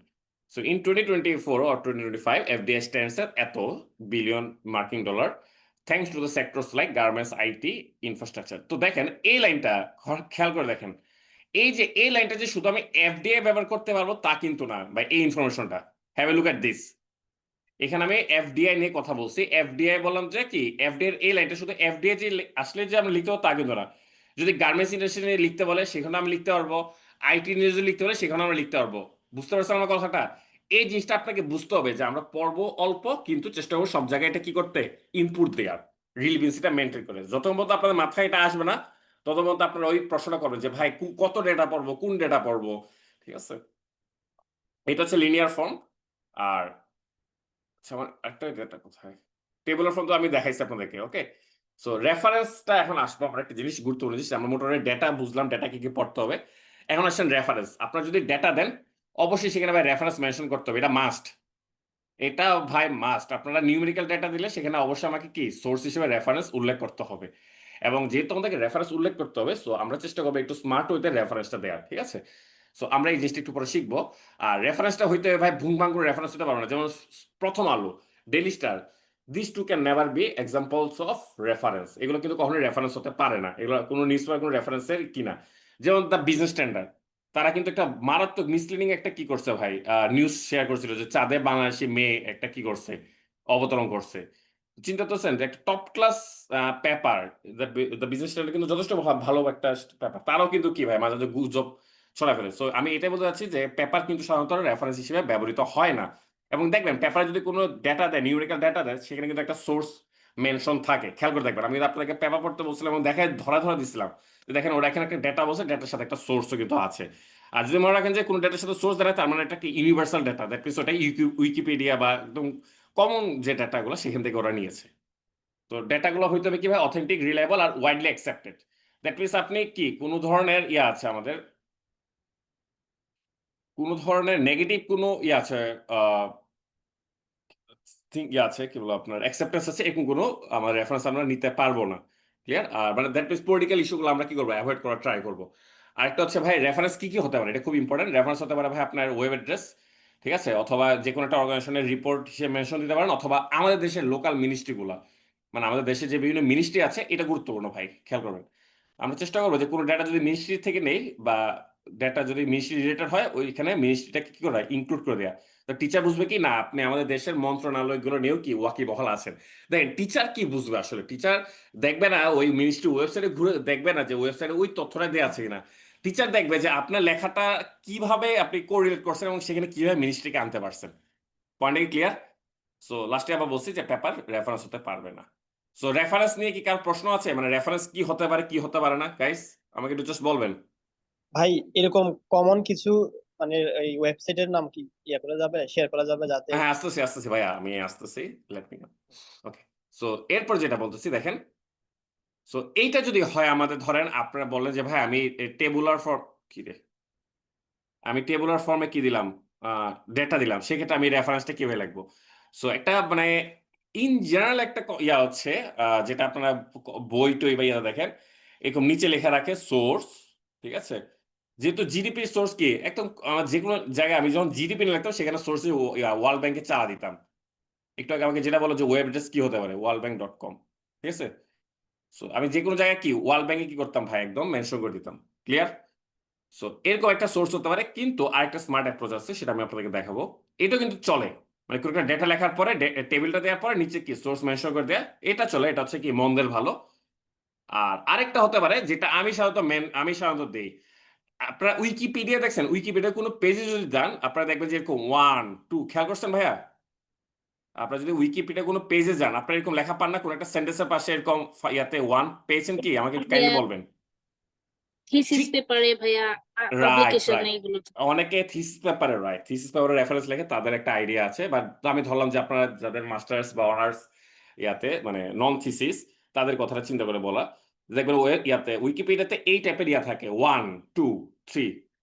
So in 2024 or 2025, FDI stands at এত বিলিয়ন মার্কিন dollar thanks to the sectors like garments, IT, infrastructure. তো দেখেন এই লাইনটা খেয়াল করে দেখেন, এই যে এই লাইনটা যে শুধু আমি এফডিআই ব্যবহার করতে পারবো তা কিন্তু না ভাই। এই ইনফরমেশনটা have a look at this. এখানে আমি এফডিআই নিয়ে কথা বলছি, এফডিআই বললাম যে কি এফডিআই এর এই লাইনটা শুধু এফডিআই যে আসলে যে আমরা লিখতে পারবো তা কিন্তু না। যদি গার্মেন্টস ইন্ডাস্ট্রি নিয়ে লিখতে বলে সেখানে আমি লিখতে পারবো, আইটি নিয়ে যদি লিখতে বলে সেখানে আমরা লিখতে পারবো। বুঝতে পারছেন আমার কথাটা? এই জিনিসটা আপনাকে বুঝতে হবে যে আমরা পড়বো অল্প, কিন্তু চেষ্টা করবো সব জায়গায় এটা কি করতে, ইনপুট দেওয়ার, রিলিভেন্সিটা মেনটেন করে। যত মতো আপনাদের মাথায় এটা আসবে না, তত মতো আপনারা ওই প্রশ্নটা করবেন যে ভাই কত ডেটা পড়বো, কোন ডেটা পড়বো, ঠিক আছে? এটা হচ্ছে লিনিয়ার ফর্ম। আর আচ্ছা, আমার একটা ডেটা কোথায়, টেবুলার ফর্ম তো আমি দেখাইছি আপনাদেরকে, ওকে? সো রেফারেন্সটা এখন আসবো, আমরা একটা জিনিস গুরুত্বপূর্ণ জিনিস, আমরা মোটামুটি ডেটা বুঝলাম, ডেটা কি কি পড়তে হবে। এখন আসছেন রেফারেন্স। আপনার যদি ডেটা দেন অবশ্যই সেখানে ভাই রেফারেন্স মেনশন করতে হবে, এটা মাস্ট। এটা ভাই মাস্ট। আপনারা নিউমেরিক্যাল ডেটা দিলে সেখানে অবশ্যই আমাকে কি সোর্স হিসেবে রেফারেন্স উল্লেখ করতে হবে। এবং যেহেতু আমাদেরকে রেফারেন্স উল্লেখ করতে হবে, সো আমরা চেষ্টা করবো একটু স্মার্ট ওয়েতে রেফারেন্সটা দেওয়ার, ঠিক আছে? সো আমরা এই জিনিসটা একটু পরে শিখবো। আর রেফারেন্সটা হইতে হবে ভাই ভুং ভাং করে রেফারেন্স হতে পারবো না। যেমন Prothom Alo, Daily Star, this two can never be examples of reference. এগুলো কিন্তু কখনোই রেফারেন্স হতে পারে না, এগুলো কোনো নিউজ পেপার কোনো রেফারেন্সের কিনা। যেমন দ্য বিজনেস স্ট্যান্ডার্ড, তারা কিন্তু একটা মারাত্মক মিসলিডিং একটা কি করছে ভাই, নিউজ শেয়ার করছিল যে চাঁদে বাংলাদেশি মেয়ে একটা কি করছে, অবতরণ করছে। চিন্তা করছেন যে একটা top class paper, the business standard কিন্তু যথেষ্ট ভালো একটা পেপার, তারাও কিন্তু কি ভাই মাঝে মাঝে গুজব ছড়া ফেলে। সো আমি এটাই বলতে চাচ্ছি যে পেপার কিন্তু সাধারণত রেফারেন্স হিসেবে ব্যবহৃত হয় না। এবং দেখবেন পেপারে যদি কোনো ডেটা দেয়, নিউমেরিক্যাল ডেটা দেয়, সেখানে কিন্তু একটা সোর্স মেনশন থাকে। খেয়াল করে দেখবেন, আমি কিন্তু আপনাকে পেপার পড়তে বলছিলাম এবং দেখায় ধরা ধরা দিছিলাম যে দেখেন ওরা এখানে একটা ডেটা বলছে, ডেটার সাথে একটা সোর্সও কিন্তু আছে। আর যদি মনে রাখেন যে কোনো ডেটার সাথে সোর্স দেয়, তার মানে এটা একটা ইউনিভার্সাল ডেটা, দ্যাট মিনস ওটা উইকিপিডিয়া বা একদম কমন যে ডেটাগুলো সেখান থেকে ওরা নিয়েছে। তো ডেটাগুলো হইতে হবে কি ভাই অথেন্টিক, রিলায়েবল আর ওয়াইডলি অ্যাকসেপ্টেড। দ্যাট মিনস আপনি কি কোনো ধরনের ইয়ে আছে আমাদের, কোনো ধরনের নেগেটিভ কোনো ইয়ে আছে, ইয়ে আছে কি বলবো আপনার অ্যাকসেপ্টেন্স আছে, এরকম কোনো আমার রেফারেন্স আমরা নিতে পারবো না। ক্লিয়ার? আর মানে দ্যাট মিনস পলিটিক্যাল ইস্যুগুলো আমরা কি করবো, অ্যাভয়েড করার ট্রাই করবো। আরেকটা হচ্ছে ভাই রেফারেন্স কি কি হতে পারে, এটা খুব ইম্পর্টেন্ট। রেফারেন্স হতে পারে ভাই আপনার ওয়েব অ্যাড্রেস, ঠিক আছে, অথবা যে কোনো একটা অর্গানাইজেশনের রিপোর্ট হিসেবে মেনশন দিতে পারেন, অথবা আমাদের দেশের লোকাল মিনিস্ট্রিগুলো, মানে আমাদের দেশে যে বিভিন্ন মিনিস্ট্রি আছে, এটা গুরুত্বপূর্ণ ভাই, খেয়াল করবেন। আমরা চেষ্টা করবো যে কোনো ডেটা যদি মিনিস্ট্রি থেকে নেই বা ডেটা যদি মিনিস্ট্রি রিলেটেড হয়, ওইখানে মিনিস্ট্রিটাকে কি করা ইনক্লুড করে দেওয়া। তো টিচার বুঝবে কি না আপনি আমাদের দেশের মন্ত্রণালয়গুলো নিয়েও কি ওয়াকিবহাল আছেন। দেখেন টিচার কি বুঝবে আসলে, টিচার দেখবে না ওই মিনিস্ট্রি ওয়েবসাইটে ঘুরে, দেখবে না যে ওয়েবসাইটে ওই তথ্যটা দেওয়া আছে কিনা। টিচার দেখবে যে আপনার লেখাটা কিভাবে আপনি কোরিলেট করছেন এবং সেখানে কিভাবে মিনিস্ট্রিকে আনতে পারছেন। পয়েন্ট কি ক্লিয়ার? সো লাস্টে আবার বলছি যে পেপার রেফারেন্স হতে পারবে না। সো রেফারেন্স নিয়ে কি কার প্রশ্ন আছে, মানে রেফারেন্স কি হতে পারে কি হতে পারে না গাইস, আমাকে একটু জাস্ট বলবেন। ভাই এরকম কমন কিছু মানে এই ওয়েবসাইটের নাম কি ইয়ে করা যাবে, শেয়ার করা যাবে যাতে হ্যাঁ আসতেছি আসতেছি ভাইয়া, আমি আসতেছি, লেট মি ওকে। সো এরপর যেটা বলতেছি দেখেন, সো এইটা যদি হয় আমাদের, ধরেন আপনারা বললেন যে ভাই আমি টেবুলার ফর্ম, কি রে, আমি টেবুলার ফর্মে কি দিলাম, ডেটা দিলাম, সেক্ষেত্রে আমি রেফারেন্সটা কিভাবে লিখবো। সো একটা মানে ইন জেনারেল একটা ইয়া হচ্ছে, যেটা আপনারা বই টই বা ইয়া দেখেন, এরকম নিচে লেখা রাখে সোর্স, ঠিক আছে। যেহেতু জিডিপির সোর্স কি একদম যে কোনো জায়গায়, আমি যখন জিডিপি লিখতাম সেখানে সোর্সে ওয়ার্ল্ড ব্যাংকে চালা দিতাম। একটু আগে আমাকে যেটা বলো যে ওয়েব অ্যাড্রেস কি হতে পারে, worldbank.com, ঠিক আছে। সো আমি যে কোনো জায়গায় কি ওয়ার্ল্ড ব্যাংকে কি করতাম ভাই একদম মেনশন করে দিতাম। ক্লিয়ার? সো এরকম একটা সোর্স হতে পারে, কিন্তু আরেকটা স্মার্ট অ্যাপ্রোচ আছে, সেটা আমি আপনাদেরকে দেখাবো। এটা কিন্তু চলে, মানে কোনো একটা ডেটা লেখার পরে টেবিলটা দেওয়ার পরে নিচে কি সোর্স মেনশন করে দেয়া, এটা চলে, এটা হচ্ছে কি মন্দের ভালো। আর আরেকটা হতে পারে যেটা আমি সাধারণত দেই, আপনারা উইকিপিডিয়া দেখছেন, উইকিপিডিয়া কোনো পেজে যদি যান আপনারা দেখবেন যে এরকম 1 2, খেয়াল করছেন ভাইয়া? আপনারা যদি উইকিপিডিয়া কোনো পেজে যান আপনারা এরকম লেখা পান না, কোনো একটা সেন্টেন্সের পাশে এরকম ইয়াতে 1 পেয়েছেন কি, আমাকে একটু কাইন্ডলি বলবেন। থিসিস ঠিক, পেপারে ভাইয়া, রাইট পাবলিকেশন রাইট। এইগুলো। অনেকে থিসিস পেপারে, রাইট, থিসিস পেপারে রেফারেন্স লেখে, তাদের একটা আইডিয়া আছে। বাট আমি ধরলাম যে আপনারা যাদের মাস্টার্স বা অনার্স ইয়াতে মানে নন থিসিস, তাদের কথাটা চিন্তা করে বলা। দেখবেন ইয়াতে উইকিপিডিয়াতে এই টাইপের ইয়া থাকে 1 2 3,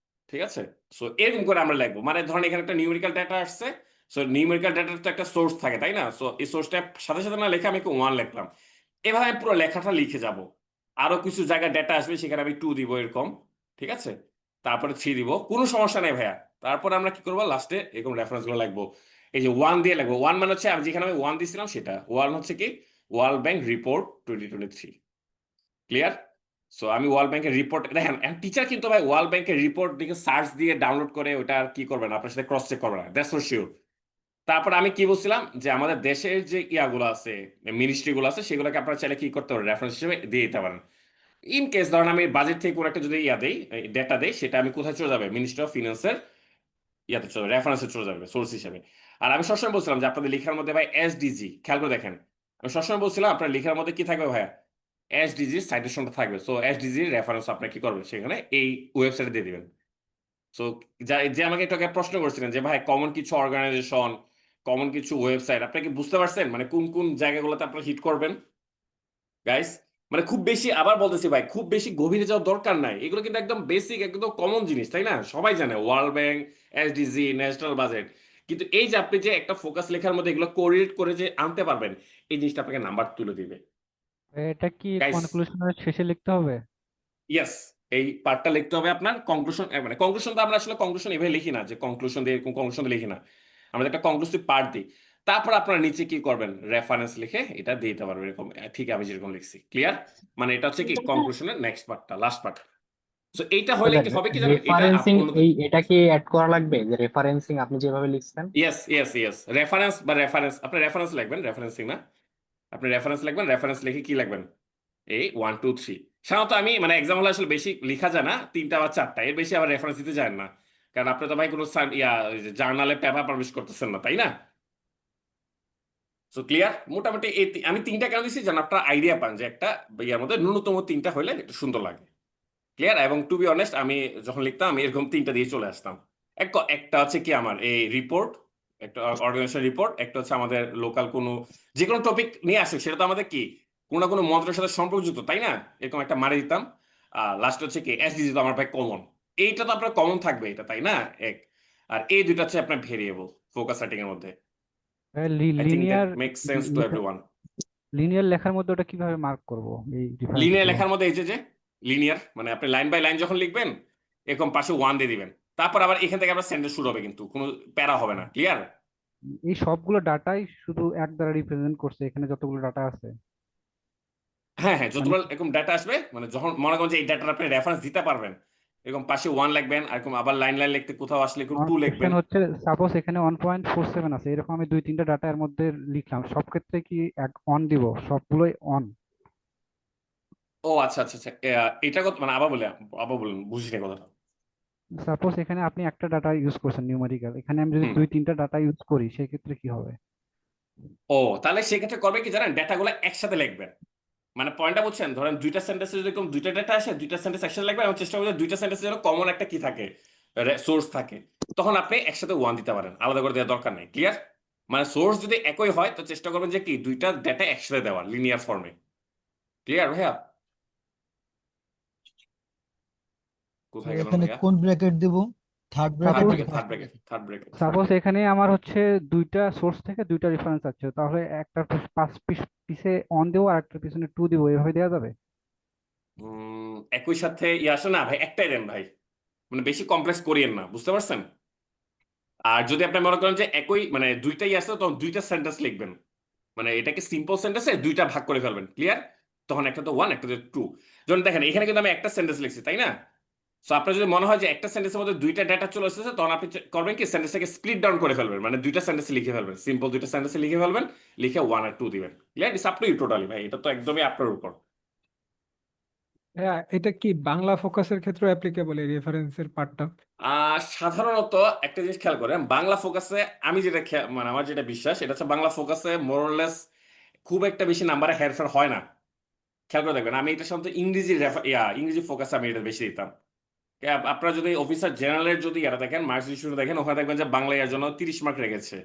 ঠিক আছে। সো এরকম করে আমরা লিখবো, মানে ধরেন এখানে একটা নিউমেরিক্যাল ডেটা আসছে, সো নিউমেরিক্যাল ডেটার তো একটা সোর্স থাকে তাই না। সো এই সোর্সটা সাথে সাথে না লেখা আমি 1 লিখলাম, এভাবে আমি পুরো লেখাটা লিখে যাব। আরো কিছু জায়গায় ডেটা আসবে সেখানে আমি 2 দিব এরকম, ঠিক আছে। তারপরে 3 দিব, কোনো সমস্যা নেই ভাইয়া। তারপরে আমরা কি করবো লাস্টে এরকম রেফারেন্স গুলো লাগবো, এই যে 1 দিয়ে লাগবো। 1 মানে হচ্ছে আমি যেখানে আমি 1 দিয়েছিলাম সেটা 1 হচ্ছে কি world bank report 2023। Clear? So আমি ওয়ার্ল্ড ব্যাংকের রিপোর্ট দেখেন, টিচার কিন্তু ভাই ওয়ার্ল্ড ব্যাংকের রিপোর্ট দিকে সার্চ দিয়ে ডাউনলোড করে ওটা আর কি করবে না, আপনার সাথে ক্রস চেক করবে না, দ্যাটস ফর শিওর। তারপর আমি কি বলছিলাম যে আমাদের দেশের যে ইয়াগুলো আছে, মিনিস্ট্রি গুলো আছে, সেগুলোকে আপনারা চাইলে কি করতে পারেন, রেফারেন্স হিসেবে দিয়ে দিতে পারেন। ইন কেস ধরেন আমি বাজেট থেকে কোনো একটা যদি ইয়া দেই, ডেটা দেই, সেটা আমি কোথায় চলে যাবে, মিনিস্ট্রি অফ ফিনান্সের ইয়াতে চলে, রেফারেন্সে চলে যাবে সোর্স হিসেবে। আর আমি সবসময় বলছিলাম যে আপনাদের লেখার মধ্যে ভাই এসডিজি, খেয়াল করে দেখেন, আমি সবসময় বলছিলাম আপনার লেখার মধ্যে কি থাকবে ভাইয়া, এসডিজি সাইটেশনটা থাকবে। সো এসডিজি রেফারেন্স আপনি কি করবেন সেখানে এই ওয়েবসাইটে দিয়ে দিবেন। সো যে আমাকে একটু আগে প্রশ্ন করছিলেন যে ভাই কমন কিছু অর্গানাইজেশন, কমন কিছু ওয়েবসাইট, আপনি কি বুঝতে পারছেন মানে কোন কোন জায়গাগুলোতে আপনারা হিট করবেন গাইস, মানে খুব বেশি, আবার বলতেছি ভাই, খুব বেশি গভীরে যাওয়ার দরকার নাই, এগুলো কিন্তু একদম বেসিক, একদম কমন জিনিস, তাই না? সবাই জানে world bank, SDG, national budget. কিন্তু এই যে আপনি যে একটা ফোকাস লেখার মধ্যে এগুলো কোরিলেট করে যে আনতে পারবেন, এই জিনিসটা আপনাকে নাম্বার তুলে দিবে। এটা কি গাইস, কনক্লুশনের শেষে লিখতে হবে? ইয়েস, এই পার্টটা লিখতে হবে আপনার কনক্লুশন। মানে কনক্লুশন তো আমরা আসলে কনক্লুশন এভাবে লিখি না যে কনক্লুশন দিয়ে, কনক্লুশন দিয়ে লিখি না, আমরা একটা কনক্লুসিভ পার্ট দিই। তারপর আপনারা নিচে কি করবেন, রেফারেন্স লিখে এটা দিয়ে দিতে পারবেন, এরকম ঠিক আমি যেরকম লিখছি। ক্লিয়ার? মানে এটা হচ্ছে কি কনক্লুশনের নেক্সট পার্টটা, লাস্ট পার্ট। সো এইটা হলে কি হবে কি জানেন, এটা রেফারেন্সিং অন্য, এটা কি অ্যাড করা লাগবে যে রেফারেন্সিং আপনি যেভাবে লিখছেন? ইয়েস ইয়েস ইয়েস, রেফারেন্স বা রেফারেন্স, আপনি রেফারেন্স লিখবেন, রেফারেন্সিং না, আপনি রেফারেন্স লিখবেন, রেফারেন্স লিখে কি লিখবেন, এই 1 2 3। সাধারণত আমি মানে এক্সাম হলে আসলে বেশি লেখা যায় না, 3টা বা 4টা, এর বেশি আবার রেফারেন্স দিতে যায় না, কারণ আপনি তো ভাই কোনো জার্নালে পেপার পাবলিশ করতেছেন না, তাই না? So clear? মোটামুটি এই আমি 3টা কেন দিচ্ছি যেন আপনার আইডিয়া পান যে একটা ইয়ার মধ্যে ন্যূনতম 3টা হলে এটা সুন্দর লাগে। ক্লিয়ার? এবং টু বি অনেস্ট, আমি যখন লিখতাম আমি এরকম 3টা দিয়ে চলে আসতাম। একটা হচ্ছে কি আমার এই রিপোর্ট, একটা অর্গানাইজেশন রিপোর্ট, একটা হচ্ছে আমাদের লোকাল কোনো যে কোনো টপিক নিয়ে আসে, সেটা তো আমাদের কি কোনো না কোনো মন্ত্রের সাথে সম্পর্কযুক্ত, তাই না? এরকম একটা মারি দিতাম। আর লাস্ট হচ্ছে কি এসডিজি, তো আমার ভাই কমন, এইটা তো আপনার কমন থাকবে এটা, তাই না? এক, আর এই দুইটা হচ্ছে আপনার ভেরিয়েবল ফোকাস সেটিং এর মধ্যে। I think that linear makes sense to everyone. Linear লেখার মধ্যে ওটা কিভাবে মার্ক করব, এই ডিফারেন্স লিনিয়ার গুলো? লেখার মধ্যে এই যে লিনিয়ার মানে আপনি লাইন বাই লাইন যখন লিখবেন, এরকম পাশে 1 দিয়ে দিবেন, তারপর আবার এখান থেকে আপনার সেন্টেন্স শুরু হবে, কিন্তু কোনো প্যারা হবে না। ক্লিয়ার? এই সবগুলো ডাটাই শুধু এক দ্বারা রিপ্রেজেন্ট করছে এখানে যতগুলো ডাটা আছে? হ্যাঁ হ্যাঁ, মানে যতবার এরকম ডাটা আসবে, মানে যখন মনে করেন যে এই ডাটার আপনি রেফারেন্স দিতে পারবেন, এরকম পাশে 1 লিখবেন, আর এরকম আবার লাইন লাইন লিখতে কোথাও আসলে এরকম 2 লিখবেন। কোশ্চেন হচ্ছে সাপোজ এখানে 1.47 আছে, এরকম আমি 2-3টা ডাটা এর মধ্যে লিখলাম, সব ক্ষেত্রে কি এক অন দিব? সবগুলোই অন? ও আচ্ছা আচ্ছা আচ্ছা, এটা কথা মানে আবার বলুন, বুঝিনি কথাটা। সাপোজ এখানে আপনি একটা ডাটা ইউজ করছেন নিউমেরিক্যাল, এখানে আমি যদি হুম। 2-3টা ডাটা ইউজ করি সেক্ষেত্রে কি হবে? ও, তাহলে সেক্ষেত্রে করবে কি জানেন, ডেটাগুলো একসাথে লিখবেন। মানে পয়েন্টটা বুঝছেন, ধরেন দুইটা সেন্টেন্সে যদি এরকম দুইটা ডেটা আসে, দুইটা সেন্টেন্স একসাথে লিখবেন এবং চেষ্টা করবেন দুইটা সেন্টেন্সের জন্য কমন একটা কি থাকে, সোর্স থাকে, তখন আপনি একসাথে 1 দিতে পারেন, আলাদা করে দেওয়ার দরকার নেই। ক্লিয়ার? মানে সোর্স যদি একই হয় তো চেষ্টা করবেন যে কি দুইটা ডেটা একসাথে দেওয়ার লিনিয়ার ফর্মে। ক্লিয়ার ভাইয়া? কোথায় গেলেন এখানে ভাইয়া? কোন ব্র্যাকেট দেব? থার্ড থার্ড ব্র্যাকেট সাপোজ নাকি bracket, third first bracket, bracket? Third bracket. Suppose এখানে আমার হচ্ছে দুইটা সোর্স থেকে দুইটা রেফারেন্স আছে, তাহলে একটা পাঁচ পিসে অন দেবো আর একটা পিছনে 2 দিব, এভাবে দেওয়া যাবে? একই সাথে ইয়ে আসে না ভাই, একটাই দেন ভাই, মানে বেশি কমপ্লেক্স করিয়েন না, বুঝতে পারছেন? আর যদি আপনি মনে করেন যে একই মানে দুইটাই আছে, তখন দুইটা সেন্টেন্স লিখবেন, মানে এটাকে সিম্পল সেন্টেন্সে দুইটা ভাগ করে ফেলবেন। ক্লিয়ার? তখন একটা তো 1, একটা তো 2। যেমন দেখেন এখানে কিন্তু আমি একটা সেন্টেন্স লিখছি, তাই না? সো আপনার যদি মনে হয় যে একটা সেন্টেন্সের মধ্যে দুইটা ডেটা চলে এসেছে, তখন আপনি করবেন কি সেন্টেন্সটাকে স্প্লিট ডাউন করে ফেলবেন, মানে দুইটা সেন্টেন্সে লিখে ফেলবেন, সিম্পল দুইটা সেন্টেন্সে লিখে ফেলবেন, লিখে 1 আর 2 দিবেন। Clear? It's up to you totally ভাই, এটা তো একদমই আপনার উপর। হ্যাঁ, এটা কি বাংলা ফোকাসের ক্ষেত্রে অ্যাপ্লিকেবল এই রেফারেন্সের পার্টটা? সাধারণত একটা জিনিস খেয়াল করেন, বাংলা ফোকাসে আমি যেটা মানে আমার যেটা বিশ্বাস, এটা হচ্ছে বাংলা ফোকাসে মোরলেস খুব একটা বেশি নাম্বারে হেরফের হয় না। খেয়াল করে দেখবেন, আমি এটা সাধারণত ইংরেজি ফোকাসে আমি এটা বেশি দিতাম। আপনারা যদি অফিসার জেনারেলের যদি এটা দেখেন, মার্কস লিস্ট দেখেন, ওখানে দেখবেন যে বাংলা এর জন্য 30 মার্ক রেখেছে,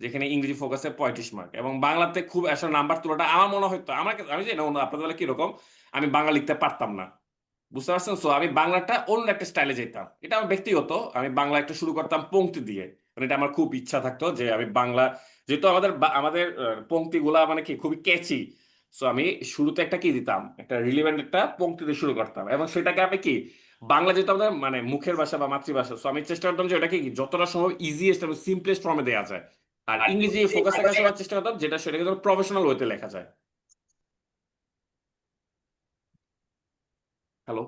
যেখানে ইংরেজি ফোকাসে 35 মার্ক। এবং বাংলাতে খুব আসলে নাম্বার তোলাটা আমার মনে হয়তো আমি জানি না আপনাদের বেলা কিরকম, আমি বাংলা লিখতে পারতাম না, বুঝতে পারছেন? সো আমি বাংলাটা অন্য একটা স্টাইলে যেতাম, এটা আমার ব্যক্তিগত, আমি বাংলা একটা শুরু করতাম পংক্তি দিয়ে, মানে এটা আমার খুব ইচ্ছা থাকতো যে আমি বাংলা, যেহেতু আমাদের পংক্তিগুলা মানে কি খুবই ক্যাচি, সো আমি শুরুতে একটা কি দিতাম, একটা রিলিভেন্ট একটা পংক্তি দিয়ে শুরু করতাম, এবং সেটাকে আমি কি বাংলা যেহেতু আমাদের মানে মুখের ভাষা বা মাতৃভাষা, সো আমি চেষ্টা করতাম যে ওটাকে কি যতটা সম্ভব ইজিয়েস্ট এবং সিম্পলেস্ট ফর্মে দেওয়া যায়। আর ইংরেজি ফোকাস রাখার সময় চেষ্টা করতাম যেটা সেটাকে প্রফেশনাল ওয়েতে লেখা যায়। হ্যালো?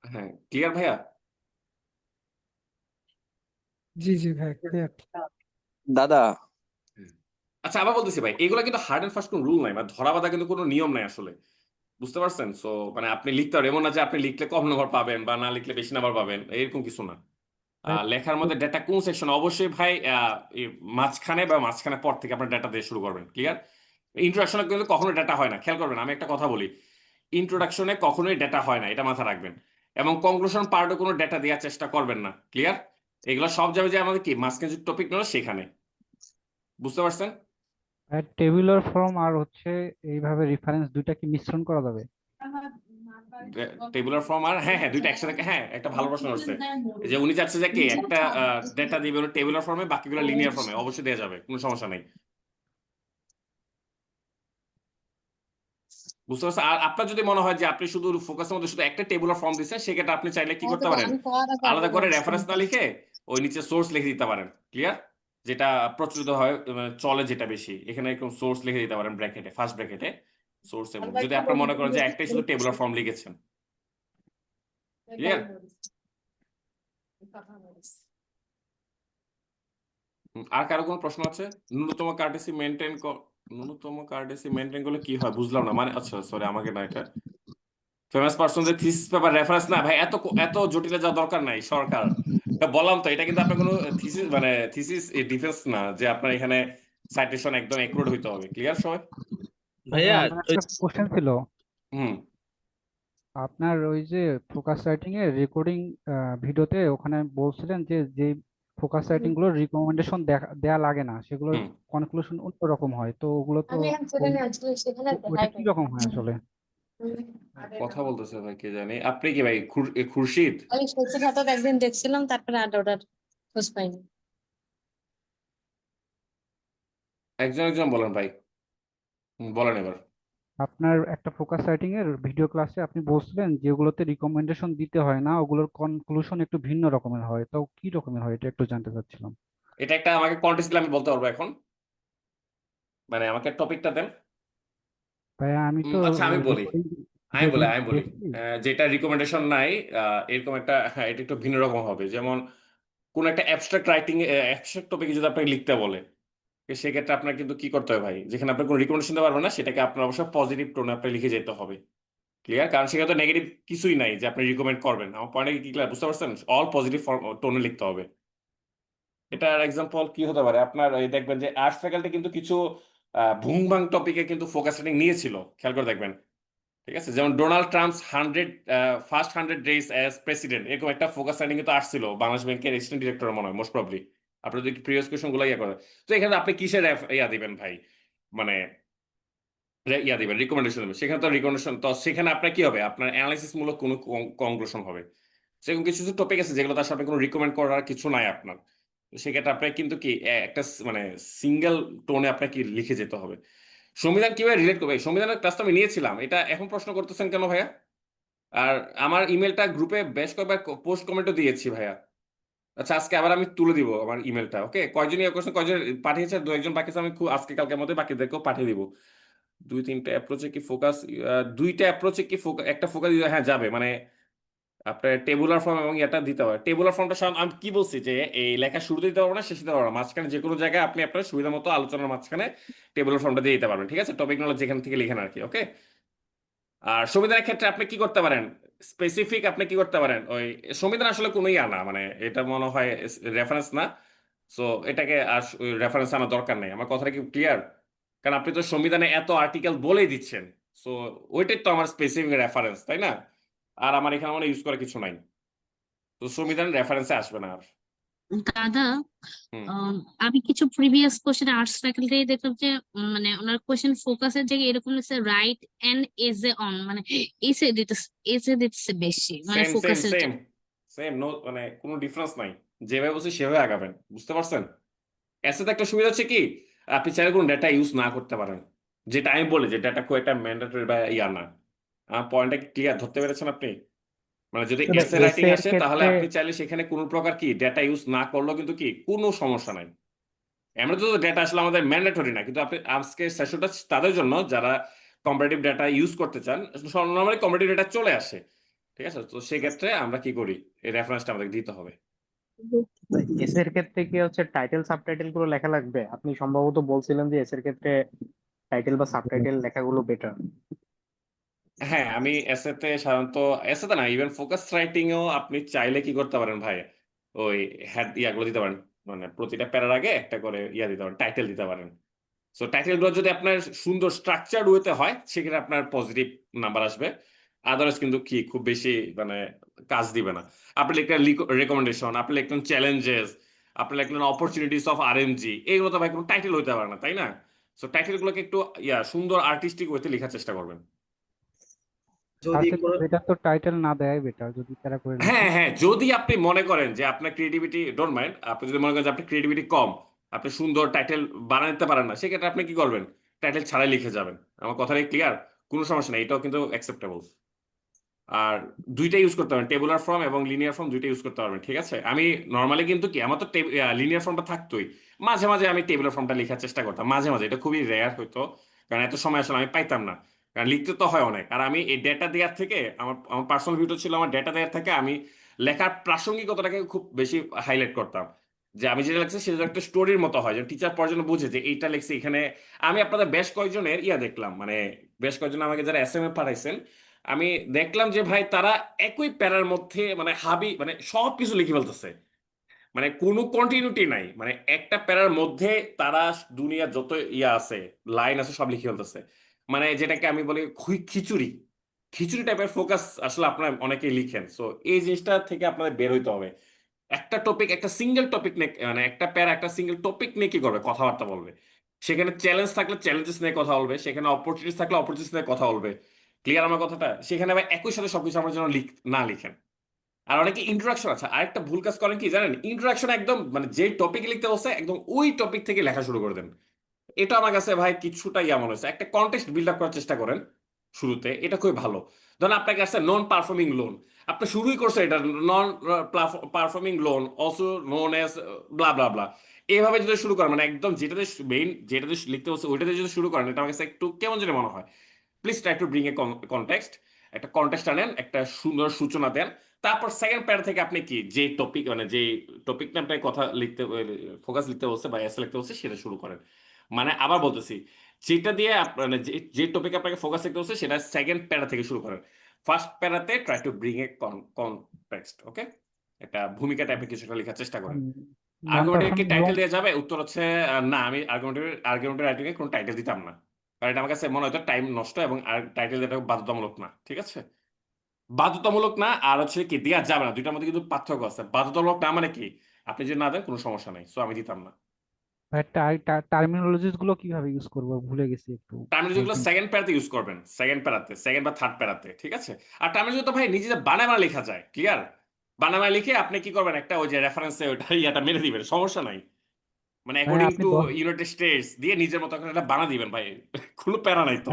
হ্যাঁ, ক্লিয়ার ভাইয়া? জি জি ভাই, ক্লিয়ার। দাদা, আচ্ছা, আবার বলতেছি ভাই, এগুলো কিন্তু হার্ড এন্ড ফাস্ট কোনো রুল নাই, মানে ধরা বাঁধা কিন্তু কোনো নিয়ম নাই আসলে, বুঝতে পারছেন? সো মানে আপনি লিখতে পারেন, এমন না যে আপনি লিখলে কম নাম্বার পাবেন বা না লিখলে বেশি নাম্বার পাবেন, এরকম কিছু না। লেখার মধ্যে ডেটা কোন সেকশন অবশ্যই ভাই এই মাঝখানে বা মাঝখানে পর থেকে আপনার ডেটা দিয়ে শুরু করবেন। ক্লিয়ার? ইন্ট্রোডাকশনে কিন্তু কখনো ডেটা হয় না, খেয়াল করবেন, আমি একটা কথা বলি, ইন্ট্রোডাকশনে কখনোই ডেটা হয় না, এটা মাথায় রাখবেন। এবং কনক্লুশন পার্টে কোনো ডেটা দেওয়ার চেষ্টা করবেন না। ক্লিয়ার? এগুলো সব যাবে যে আমাদের কি মাঝখানে যে টপিক নিল সেখানে, বুঝতে পারছেন? টেবিউলার ফর্ম আর হচ্ছে এইভাবে রেফারেন্স দুইটা কি মিশ্রণ করা যাবে? টেবুলার ফর্ম আর হ্যাঁ হ্যাঁ দুইটা একসাথে, হ্যাঁ একটা ভালো প্রশ্ন করছে যে উনি চাচ্ছে যে কি একটা ডেটা দিবে হলো টেবুলার ফর্মে, বাকিগুলো লিনিয়ার ফর্মে, অবশ্যই দেওয়া যাবে, কোনো সমস্যা নেই। বুঝতে পারছেন? আর আপনার যদি মনে হয় যে আপনি শুধু ফোকাসের মধ্যে শুধু একটা টেবুলার ফর্ম দিচ্ছেন, সেক্ষেত্রে আপনি চাইলে কি করতে পারেন, আলাদা করে রেফারেন্স না লিখে ওই নিচে সোর্স লিখে দিতে পারেন। ক্লিয়ার? যেটা প্রচলিত হয় চলে যেটা বেশি, এখানে এরকম সোর্স লিখে দিতে পারেন ব্র্যাকেটে, ফার্স্ট ব্র্যাকেটে সোর্স, এবং যদি আপনার মনে করেন যে একটাই শুধু টেবুলার ফর্ম লিখেছেন। ক্লিয়ার? আর কারো কোনো প্রশ্ন আছে? ন্যূনতম কার্টেসি মেনটেন করলে কি হয় বুঝলাম না, মানে আচ্ছা সরি আমাকে না, এটা ফেমাস পার্সনদের থিসিস পেপার রেফারেন্স না ভাই, এত এত জটিলে যাওয়ার দরকার নাই সরকার। এটা বললাম তো, এটা কিন্তু আপনার কোনো থিসিস মানে থিসিস ডিফেন্স না যে আপনার এখানে সাইটেশন একদম অ্যাকুরেট হইতে হবে। ক্লিয়ার সবাই? ভাইয়া আমার একটা কোশ্চেন ছিল, হুম আপনার ওই যে ফোকাস রাইটিং এর রেকর্ডিং ভিডিওতে ওখানে বলছিলেন যে যে ফোকাস রাইটিং গুলো রিকমেন্ডেশন দেয়া লাগে না, সেগুলোর হুম কনক্লুশন অন্যরকম হয়, তো ওগুলো তো ওইটা কি রকম হয় আসলে? কথা বলতেছে ভাই কে জানি। আপনি কি ভাই খুরশিদ? ওই সত্যি কথা একদিন দেখছিলাম, তারপরে আর ওটার খোঁজ পাইনি। একজন একজন বলেন ভাই। বলেন এবার। আপনার একটা ফোকাস রাইটিং এর ভিডিও ক্লাসে আপনি বলছিলেন যেগুলোতে রিকমেন্ডেশন দিতে হয় না, ওগুলোর কনক্লুশন একটু ভিন্ন রকমের হয়, তো কি রকমের হয় এটা একটু জানতে চাচ্ছিলাম। এটা একটা আমাকে কন্টেস্ট দিলে আমি বলতে পারবো এখন, মানে আমাকে টপিকটা দেন। ভাই আমি তো আচ্ছা আমি বলি, রেকর্ডিং আমি বলি ভিডিও আমি বলি দেখছি। যেটা রিকমেন্ডেশন নাই, এরকম একটা, হ্যাঁ এটা একটু ভিন্ন রকম হবে। যেমন কোন একটা অ্যাবস্ট্রাক্ট রাইটিং, অ্যাবস্ট্রাক্ট টপিকে যদি আপনাকে লিখতে বলে, তো সেক্ষেত্রে আপনার কিন্তু কি করতে হবে ভাই, যেখানে আপনি কোনো রিকমেন্ডেশন দিতে পারবেন না, সেটাকে আপনার অবশ্যই পজিটিভ টোনে আপনি লিখে যেতে হবে। ক্লিয়ার? কারণ সেখানে তো নেগেটিভ কিছুই নাই যে আপনি রিকমেন্ড করবেন। আমার পয়েন্টে কি ক্লিয়ার? বুঝতে পারছেন? অল পজিটিভ টোনে লিখতে হবে। এটার এক্সাম্পল কি হতে পারে, আপনার এই দেখবেন যে আর্টস ফ্যাকাল্টি কিন্তু কিছু ভুংভাং টপিকে কিন্তু ফোকাস রেটিং নিয়েছিল, খেয়াল করে দেখবেন। ঠিক আছে? যেমন Donald Trump's first 100 days as president, এরকম একটা ফোকাস রাইটিং কিন্তু আসছিল বাংলাদেশ ব্যাংকের অ্যাসিস্ট্যান্ট ডিরেক্টর মনে হয়, মোস্ট প্রবলি। আপনি যদি প্রিভিয়াস কোয়েশন গুলো ইয়া করেন, তো এখানে আপনি কিসের ইয়া দিবেন ভাই, মানে ইয়া দিবেন, রিকমেন্ডেশন দিবেন। সেখানে তো রিকমেন্ডেশন, তো সেখানে আপনার কি হবে, আপনার অ্যানালাইসিস মূলক কোনো কনক্লুশন হবে। সেরকম কিছু কিছু টপিক আছে যেগুলো তার সাথে কোনো রিকমেন্ড করার কিছু নাই আপনার, তো সেক্ষেত্রে আপনার কিন্তু কি একটা মানে সিঙ্গেল টোনে আপনাকে লিখে যেতে হবে। সংবিধান কিভাবে রিলেট করবে? সংবিধানের ক্লাস তো আমি নিয়েছিলাম, এটা এখন প্রশ্ন করতেছেন কেন ভাইয়া? আর আমার ইমেলটা গ্রুপে বেশ কয়েকবার পোস্ট কমেন্টও দিয়েছি ভাইয়া। আচ্ছা আজকে আবার আমি তুলে দিব আমার ইমেলটা, ওকে? কয়জন ইয়ে করছেন, কয়জন পাঠিয়েছে, দু একজন বাকি আছে, আমি খুব আজকে কালকের মধ্যে বাকিদেরকেও পাঠিয়ে দিব। দুই তিনটা অ্যাপ্রোচে কি ফোকাস, দুইটা অ্যাপ্রোচে কি একটা ফোকাস দিতে, হ্যাঁ যাবে, মানে আপনার টেবুলার ফর্ম এবং এটা দিতে হবে। টেবুলার ফর্মটা আমি কি বলছি যে এই লেখা শুরুতে দিতে পারবো না, শেষে দিতে পারবো না, মাঝখানে যে কোনো জায়গায় আপনি আপনার সুবিধা মতো আলোচনার মাঝখানে টেবুলার ফর্মটা দিয়ে দিতে পারবেন। ঠিক আছে? টপিক নলেজ যেখান থেকে লিখেন আর কি, ওকে? আর সংবিধানের ক্ষেত্রে আপনি কি করতে পারেন, স্পেসিফিক আপনি কি করতে পারেন, ওই সংবিধান আসলে কোনোই আনা, মানে এটা মনে হয় রেফারেন্স না, সো এটাকে আর রেফারেন্স আনার দরকার নেই। আমার কথাটা কি ক্লিয়ার? কারণ আপনি তো সংবিধানে এত আর্টিকেল বলেই দিচ্ছেন, সো ওইটাই তো আমার স্পেসিফিক রেফারেন্স, তাই না? আর আমার এখানে মানে ইউজ করার কিছু নাই, তো সংবিধান রেফারেন্সে আসবে না আর। দাদা, হুম আমি কিছু প্রিভিয়াস কোশ্চেন আর্টস ফ্যাকাল্টি দেখলাম যে মানে ওনার কোশ্চেন ফোকাসের জায়গায় এরকম লিখছে রাইট এন্ড এজে অন, মানে এসে দিতেছে বেশি, মানে সেম সেম ফোকাসের সেম জায়গায়। সেম, নো মানে কোনো ডিফারেন্স নাই, যেভাবে বলছি সেভাবে আগাবেন। বুঝতে পারছেন? এসেতে একটা সুবিধা হচ্ছে কি, আপনি চাইলে কোনো ডেটা ইউজ না করতে পারেন, যেটা আমি বলি যে ডেটা খুব একটা ম্যান্ডেটরি বা ইয়া না। আমার পয়েন্টটা ক্লিয়ার ধরতে পেরেছেন আপনি? মানে যদি তবে এসে রাইটিং এসের আসে, তাহলে ক্ষেত্রে আপনি চাইলে সেখানে কোনো প্রকার কি ডেটা ইউজ না করলেও কিন্তু কি কোনো সমস্যা নাই। এমনি তো ডেটা আসলে আমাদের ম্যান্ডেটরি না, কিন্তু আপনি আজকে সেশনটা তাদের জন্য যারা কম্পারেটিভ ডেটা ইউজ করতে চান, নর্মালি কম্পারেটিভ ডেটা চলে আসে। ঠিক আছে? তো সেক্ষেত্রে আমরা কি করি, এই রেফারেন্সটা আমাদের দিতে হবে। এসের ক্ষেত্রে কি হচ্ছে টাইটেল সাবটাইটেল গুলো লেখা লাগবে? আপনি সম্ভবত বলছিলেন যে এসের ক্ষেত্রে টাইটেল বা সাবটাইটেল লেখাগুলো বেটার। হ্যাঁ আমি এসেতে সাধারণত, এসেতে না ইভেন ফোকাস রাইটিং এও আপনি চাইলে কি করতে পারেন ভাই, ওই হ্যাড ইয়াগুলো দিতে পারেন, মানে প্রতিটা প্যারার আগে একটা করে ইয়া দিতে পারেন, টাইটেল দিতে পারেন। সো টাইটেল গুলো যদি আপনার সুন্দর স্ট্রাকচার্ড ওয়েতে হয়, সেক্ষেত্রে আপনার পজিটিভ নাম্বার আসবে। আদারওয়াইজ কিন্তু কি খুব বেশি মানে কাজ দিবে না। আপনি লিখলেন রেকমেন্ডেশন, আপনি লিখলেন চ্যালেঞ্জেস, আপনি লিখলেন অপরচুনিটিস অফ আরএমজি, এইগুলো তো ভাই কোনো টাইটেল হইতে পারে না, তাই না? সো টাইটেল গুলোকে একটু সুন্দর আর্টিস্টিক ওয়েতে লেখার চেষ্টা করবেন। যদি তার থেকে কোনো বেটার তো টাইটেল না দেয় বেটার, যদি তারা করে লিখে। হ্যাঁ হ্যাঁ, যদি আপনি মনে করেন যে আপনার ক্রিয়েটিভিটি, ডোন্ট মাইন্ড, আপনি যদি মনে করেন যে আপনার ক্রিয়েটিভিটি কম, আপনি সুন্দর টাইটেল বানাতে পারেন না, সেক্ষেত্রে আপনি কি করবেন, টাইটেল ছাড়াই লিখে যাবেন। আমার কথাটাই ক্লিয়ার, কোনো সমস্যা নেই, এটাও কিন্তু অ্যাকসেপ্টেবল। আর দুইটা ইউজ করতে পারবেন, টেবুলার ফর্ম এবং লিনিয়ার ফর্ম দুইটা ইউজ করতে পারবেন, ঠিক আছে। আমি নর্মালি কিন্তু কি, আমার তো লিনিয়ার ফর্মটা থাকতোই, মাঝে মাঝে আমি টেবুলার ফর্মটা লেখার চেষ্টা করতাম, মাঝে মাঝে, এটা খুবই রেয়ার হইতো, কারণ এত সময় আসলে আমি পাইতাম না, কারণ লিখতে তো হয় অনেক। আর আমি এই ডেটা দেওয়ার থেকে, আমার আমার পার্সোনাল ভিডিও ছিল, আমার ডেটা দেওয়ার থেকে আমি লেখার প্রাসঙ্গিকতাটাকে খুব বেশি হাইলাইট করতাম, যে আমি যেটা লিখছি সেটা একটা স্টোরির মতো হয়, যেন টিচার পর জন্য বুঝে যে এইটা লিখছি এখানে। আমি আপনাদের বেশ কয়েকজনের দেখলাম, মানে বেশ কয়েকজন আমাকে যারা এসএমএ পাঠাইছেন, আমি দেখলাম যে ভাই তারা একই প্যারার মধ্যে মানে মানে সব কিছু লিখে ফেলতেছে, মানে কোনো কন্টিনিউটি নাই, মানে একটা প্যারার মধ্যে তারা দুনিয়া যত আছে, লাইন আছে, সব লিখে ফেলতেছে, মানে যেটাকে আমি বলি খিচুড়ি খিচুড়ি টাইপের ফোকাস আসলে আপনারা অনেকেই লিখেন। সো এই জিনিসটা থেকে আপনাদের বের হইতে হবে। একটা টপিক, একটা সিঙ্গেল টপিক নিয়ে, মানে একটা প্যারা একটা সিঙ্গেল টপিক নিয়ে কি করবে, কথাবার্তা বলবে। সেখানে চ্যালেঞ্জ থাকলে চ্যালেঞ্জেস নিয়ে কথা বলবে, সেখানে অপরচুনিটিস থাকলে অপরচুনিটিস নিয়ে কথা বলবে। ক্লিয়ার আমার কথাটা? সেখানে আবার একই সাথে সবকিছু আমার জন্য না লিখেন। আর অনেকে ইন্ট্রোডাকশন আছে, আরেকটা ভুল কাজ করেন কি জানেন, ইন্ট্রোডাকশন একদম মানে যে টপিক লিখতে বসে একদম ওই টপিক থেকে লেখা শুরু করে দেন। এটা আমার কাছে ভাই কিছুটা মনে হয়েছে। একটা কন্টেক্সট বিল্ড আপ করার চেষ্টা করেন শুরুতে, এটা খুবই ভালো। ধরুন আপনাকে আসছে নন পারফর্মিং লোন, আপনি শুরুই করছে এটা non performing loan also known as blah blah blah, এইভাবে যদি শুরু করেন, মানে একদম যেটাতে মেইন যেটাতে লিখতে বসে ওইটাতে যদি শুরু করেন, এটা আমার কাছে একটু কেমন যেন মনে হয়। Please try to bring a context, একটা কনটেক্সট আনেন, একটা সুন্দর সূচনা দেন। তারপর সেকেন্ড প্যারা থেকে আপনি কি যে টপিক, মানে যে টপিক নিয়ে আপনাকে কথা লিখতে, ফোকাস লিখতে বলছে বা এসে লিখতে বলছে, সেটা শুরু করেন। মানে আবার বলতেছি, যেটা দিয়ে মানে যে টপিক আপনাকে ফোকাস লিখতে বলছে সেটা সেকেন্ড প্যারা থেকে শুরু করেন। ফার্স্ট প্যারাতে try to bring a context, okay, একটা ভূমিকা টাইপের কিছুটা লেখার চেষ্টা করেন। নন আর্গুমেন্টের কি পারফর্মিং টাইটেল লোন। দেওয়া যাবে? উত্তর হচ্ছে না, আমি আর্গুমেন্টের রাইটিং এ কোনো টাইটেল দিতাম না, কারণ এটা আমার কাছে মনে হতো টাইম নষ্ট, এবং আর টাইটেল দেওয়া বাধ্যতামূলক না, ঠিক আছে। বাধ্যতামূলক না, আর হচ্ছে কি দেওয়া যাবে না, দুইটার মধ্যে কিন্তু পার্থক্য আছে। বাধ্যতামূলক না মানে কি, আপনি যদি না দেন কোনো সমস্যা নাই, সো আমি দিতাম না। টার্মিনোলজিস গুলো কিভাবে ইউজ করবো ভুলে গেছি একটু, টার্মিনোলজি গুলো বলতেন? সেকেন্ড প্যারাতে ইউজ করবেন, সেকেন্ড প্যারাতে, সেকেন্ড বা থার্ড প্যারাতে, ঠিক আছে। আর টার্মিনোলজি তো ভাই নিজে বানায় বানায় লেখা যায়, ক্লিয়ার। বানায় লিখে আপনি কি করবেন, একটা ওই যে রেফারেন্সে ওইটা মেরে দিবেন, সমস্যা নাই। মানে ভাই অ্যাকর্ডিং আপনি টু ইউনাইটেড স্টেটস দিয়ে নিজের মতো করে একটা বানা দিবেন ভাই, কোনো প্যারা নাই তো।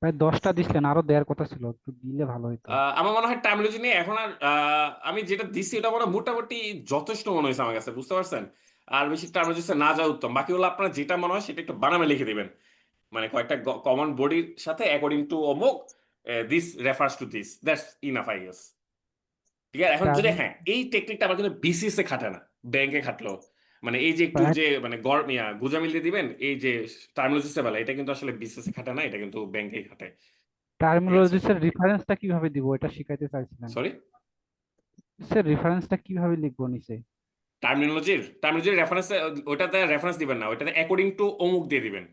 প্রায় 10টা দিছিলেন, আরো দেওয়ার কথা ছিল, একটু দিলে ভালো হতো। আমার মনে হয় টার্মিনোলজি নিয়ে এখন আর আমি যেটা দিছি এটা মনে হয় মোটামুটি যথেষ্ট মনে হয়েছে আমার কাছে, বুঝতে পারছেন। আর বেশি টার্মিনোলজি না যাওয়া উত্তম, বাকিগুলো আপনার যেটা মনে হয় সেটা একটু বানামে লিখে দিবেন, মানে কয়েকটা কমন বডির সাথে অ্যাকর্ডিং টু অমুক, this refers to this, that's enough I guess. ঠিক আছে। এখন যদি হ্যাঁ, এই টেকনিকটা আমার কিন্তু বিসিএস এ খাটে না, ব্যাংকে খাটলো, মানে এই যে একটু যে মানে গুজামিল দিয়ে দিবেন, এই যে টার্মিনোলজি বেলা, এটা কিন্তু আসলে বিসিএস এ খাটে না, এটা কিন্তু ব্যাংকেই খাটে, ঠিক আছে। টার্মিনোলজিস এর রেফারেন্সটা কিভাবে দিব এটা শিখাইতে চাইছিলেন। সরি, স্যার রেফারেন্সটা কিভাবে লিখবো নিচে? টার্মিনোলজির রেফারেন্স, ওটাতে রেফারেন্স দিবেন না, ওটাতে অ্যাকর্ডিং টু অমুক দিয়ে দিবেন,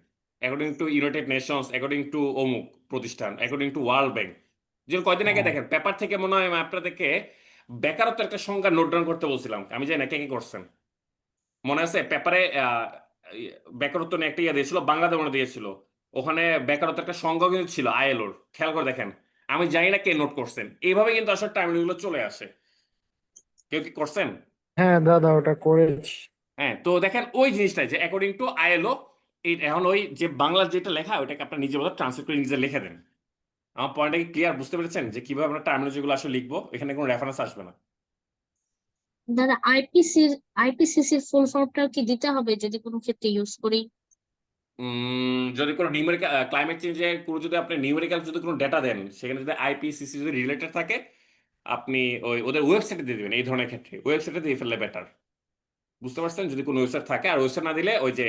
according to United Nations, according to অমুক প্রতিষ্ঠান, অ্যাকর্ডিং টু ওয়ার্ল্ড ব্যাংক। যেমন কয়দিন আগে ও, দেখেন পেপার থেকে মনে হয় আপনাদেরকে বেকারত্ব একটা সংখ্যা নোট ডাউন করতে বলছিলাম, আমি জানি না কে কে করছেন, মনে আছে পেপারে বেকারত্ব নিয়ে একটা দিয়েছিল, বাংলাতে মনে দিয়েছিল, ওখানে বেকারত্ব একটা সংখ্যা কিন্তু ছিল আইএলওর, খেয়াল করে দেখেন। আমি জানি না কে নোট করছেন, এইভাবে কিন্তু আসলে টার্মিনোলজিগুলো চলে আসে। কেউ কি করছেন? হ্যাঁ দাদা, ওটা করেছি। হ্যাঁ, তো দেখেন ওই জিনিসটাই যে অ্যাকর্ডিং টু আইএলও, এখন ওই যে বাংলার যেটা লেখা ওইটাকে আপনার নিজের মতো ট্রান্সলেট করে নিজে লিখে দেন। আমার পয়েন্টটা কি ক্লিয়ার, বুঝতে পেরেছেন যে কিভাবে আমরা টার্মিনোলজি গুলো আসলে লিখবো, এখানে কোনো রেফারেন্স আসবে না। দাদা আইপিসিসির ফুল ফর্মটা কি দিতে হবে যদি কোনো ক্ষেত্রে ইউজ করি? যদি কোনো নিউমেরিক্যাল ক্লাইমেট চেঞ্জে কোনো যদি আপনি নিউমেরিক্যাল যদি কোনো ডেটা দেন, সেখানে যদি আইপিসিসি যদি রিলেটেড থাকে, আপনি ওই ওদের ওয়েবসাইটে দিয়ে দেবেন, এই ধরনের ক্ষেত্রে ওয়েবসাইটে দিয়ে ফেললে বেটার। বুঝতে পারছেন, যদি কোনো ওয়েবসাইট থাকে, আর ওয়েবসাইট না দিলে ওই যে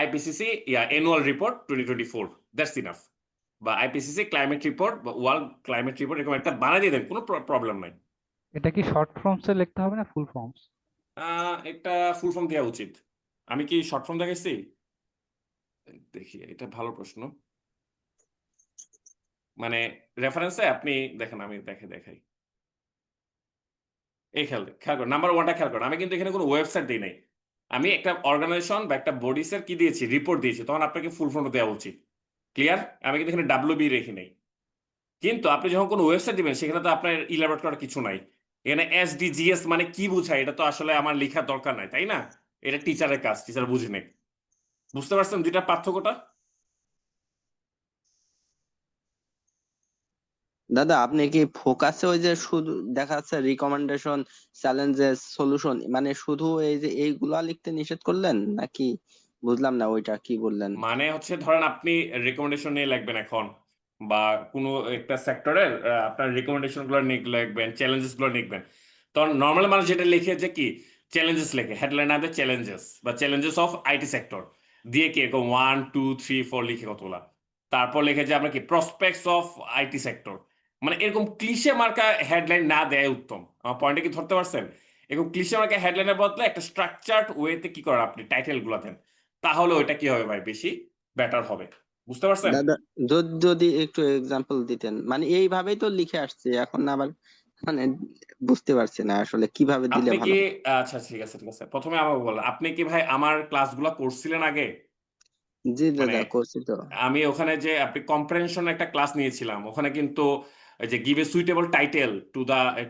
IPCC annual report 2024, that's enough. বা আইপিসিসি ক্লাইমেট রিপোর্ট বা ওয়ার্ল্ড ক্লাইমেট রিপোর্ট, এরকম একটা বানিয়ে দিয়ে দেন, কোনো প্রবলেম নাই। এটা কি শর্ট ফর্মসে লিখতে হবে না ফুল ফর্মস? এটা ফুল ফর্ম দেওয়া উচিত। আমি কি শর্ট ফর্ম দেখাইছি? দেখি, এটা ভালো প্রশ্ন। মানে রেফারেন্সে আপনি দেখেন, আমি দেখাই, এই খেয়াল করেন, নাম্বার ওয়ানটা খেয়াল করেন, আমি কিন্তু এখানে কোনো ওয়েবসাইট দিই নাই, আমি একটা অর্গানাইজেশন বা একটা বডিসের কি দিয়েছি, রিপোর্ট দিয়েছি, তখন আপনাকে ফুল ফর্ম দেওয়া উচিত। ক্লিয়ার? আমি কিন্তু এখানে ডাব্লিউবি রেখি নাই। কিন্তু আপনি যখন কোনো ওয়েবসাইট দিবেন সেখানে তো আপনার ইলাবোরেট করার কিছু নাই। এখানে এসডিজিএস মানে কি বোঝায় এটা তো আসলে আমার লেখার দরকার নাই, তাই না? এটা টিচারের কাজ, টিচার বুঝে নেই। বুঝতে পারছেন দুইটা পার্থক্যটা? দাদা আপনি কি ফোকাসে ওই যে শুধু দেখা যাচ্ছে রিকমেন্ডেশন, চ্যালেঞ্জেস, সলিউশন, মানে শুধু এই যে এইগুলা লিখতে নিষেধ করলেন নাকি? বুঝলাম না ওইটা কি বললেন। মানে হচ্ছে ধরেন আপনি রেকমেন্ডেশন নিয়ে লিখবেন এখন, বা কোনো একটা সেক্টরের আপনার রিকমেন্ডেশন গুলো লিখবেন, চ্যালেঞ্জেস গুলো লিখবেন। তখন নর্মাল মানুষ যেটা লিখে যে কি চ্যালেঞ্জেস লেখে, হেডলাইন আনতে চ্যালেঞ্জেস বা চ্যালেঞ্জেস অফ আইটি সেক্টর দিয়ে কি এরকম 1 2 3 4 লিখে কতগুলা। তারপর লিখে যে আপনার কি প্রসপেক্টস অফ আইটি সেক্টর। মানে এরকম ক্লিশে মার্কা হেডলাইন না দেয় উত্তম। আমার পয়েন্টে কি ধরতে পারছেন? এরকম ক্লিশে মার্কা হেডলাইনের বদলে একটা স্ট্রাকচার্ড ওয়েতে কি করেন আপনি টাইটেল গুলা দেন, তাহলে ওইটা কি হবে ভাই, বেশি বেটার হবে। বুঝতে পারছেন? দাদা যদি একটু এক্সাম্পল দিতেন, মানে এইভাবেই তো লিখে আসছে, এখন আবার মানে বুঝতে পারছি না আসলে কিভাবে দিলে আপনি কি ভালো হয়। আচ্ছা ঠিক আছে ঠিক আছে, প্রথমে আমাকে বলেন আপনি কি ভাই আমার ক্লাসগুলো করছিলেন আগে? জি মানে দাদা করছি তো। আমি ওখানে যে আপনি কম্প্রেহেনশন একটা ক্লাস নিয়েছিলাম, ওখানে কিন্তু এই যে give a suitable title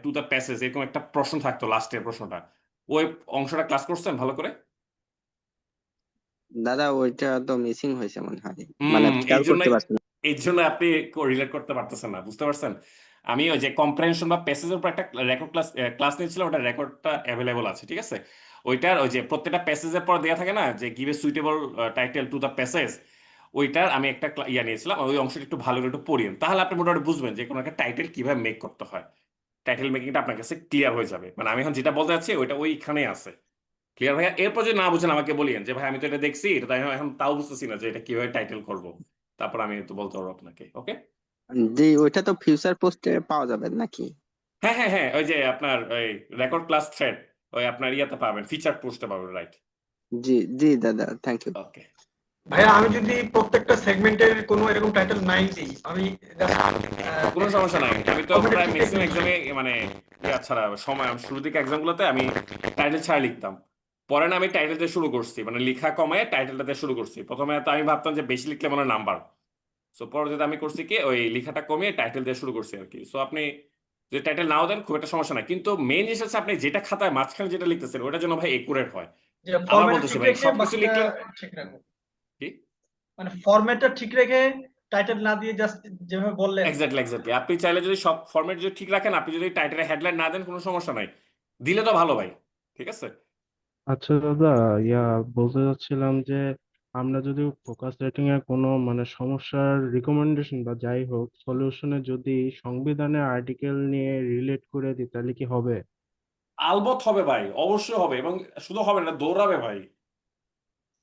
to the passage এরকম একটা প্রশ্ন থাকতো, লাস্টের প্রশ্নটা, ওই অংশটা ক্লাস করছেন ভালো করে? দাদা ওইটা তো মিসিং হয়েছে মনে হয়, মানে এই খেয়াল করতে জন্যই, পারছি না। এই জন্য আপনি রিলেট করতে পারতেছেন না, বুঝতে পারছেন? আমি ওই যে কম্প্রেহেনশন বা প্যাসেজের উপর একটা রেকর্ড ক্লাস নিয়েছিলাম, ওটা রেকর্ডটা অ্যাভেলেবল আছে, ঠিক আছে? ওইটার ওই যে প্রত্যেকটা প্যাসেজের পর দেওয়া থাকে না যে give a suitable title to the passage, ওইটার আমি একটা ইয়া নিয়েছিলাম, ওই অংশটা একটু ভালো করে একটু পড়িয়েন, তাহলে আপনি মোটামুটি বুঝবেন যে কোনো একটা টাইটেল কিভাবে মেক করতে হয়। টাইটেল মেকিংটা আপনার কাছে ক্লিয়ার হয়ে যাবে। মানে আমি এখন যেটা বলতে চাচ্ছি ওইটা ওইখানেই আছে। ক্লিয়ার ভাইয়া? এরপর যদি না বুঝেন আমাকে বলিয়েন যে ভাই আমি তো এটা দেখছি, এটা তাই এখন তাও বুঝতেছি না যে এটা কিভাবে টাইটেল করব, তারপর আমি তো বলতে পারবো আপনাকে। ওকে? জি ওইটা তো ফিউচার পোস্টে পাওয়া যাবে নাকি? হ্যাঁ হ্যাঁ হ্যাঁ, ওই যে আপনার ওই রেকর্ড ক্লাস থ্রেড, ওই আপনার ইয়াতে পাবেন, ফিচার পোস্টে পাবেন, রাইট? জি জি দাদা, থ্যাংক ইউ। ওকে। ভাইয়া আমি যদি প্রত্যেকটা সেগমেন্টের কোনো এরকম টাইটেল নাই দিই, আমি কোনো সমস্যা নাই, আমি তো কমেন্টে প্রায় ঠিক ম্যাক্সিমাম রেখে এক্সামে মানে ইয়া ছাড়া সময় শুরুর দিকে এক্সামগুলোতে আমি টাইটেল ছাড়া লিখতাম। পরে না আমি টাইটেল দিয়ে শুরু করছি, মানে লেখা কমায় টাইটেলটা দিয়ে শুরু করছি। প্রথমে তো আমি ভাবতাম যে বেশি লিখলে মনে নাম্বার, সো পরবর্তীতে আমি করছি কি ওই লেখাটা কমিয়ে টাইটেল দিয়ে শুরু করছি আর কি। সো আপনি যদি টাইটেল নাও দেন খুব একটা সমস্যা নাই, কিন্তু মেইন জিনিস হচ্ছে আপনি যেটা খাতায় মাঝখানে যেটা লিখতেছেন ওটা যেন ভাই একুরেট হয়। যে আবার ফরম্যাট বলতেছি ঠিক ভাই রেখে সবকিছু বাকিটা লিখলে ঠিক রাখবো, কি মানে ফরম্যাটটা ঠিক রেখে টাইটেল না দিয়ে জাস্ট যেভাবে বললেন। এক্স্যাক্টলি আপনি চাইলে যদি সব ফরম্যাট যদি ঠিক রাখেন, আপনি যদি টাইটেলের হেডলাইন না দেন কোনো সমস্যা নাই, দিলে তো ভালো ভাই। ঠিক আছে? আচ্ছা দাদা, বলতে চাচ্ছিলাম যে আমরা যদি ফোকাস রেটিং এর কোনো মানে সমস্যার রিকমেন্ডেশন বা যাই হোক সলিউশনে যদি সংবিধানের আর্টিকেল নিয়ে রিলেট করে দিই তাহলে কি হবে? আলবত হবে ভাই, অবশ্যই হবে, এবং শুধু হবে না, দৌড়াবে ভাই।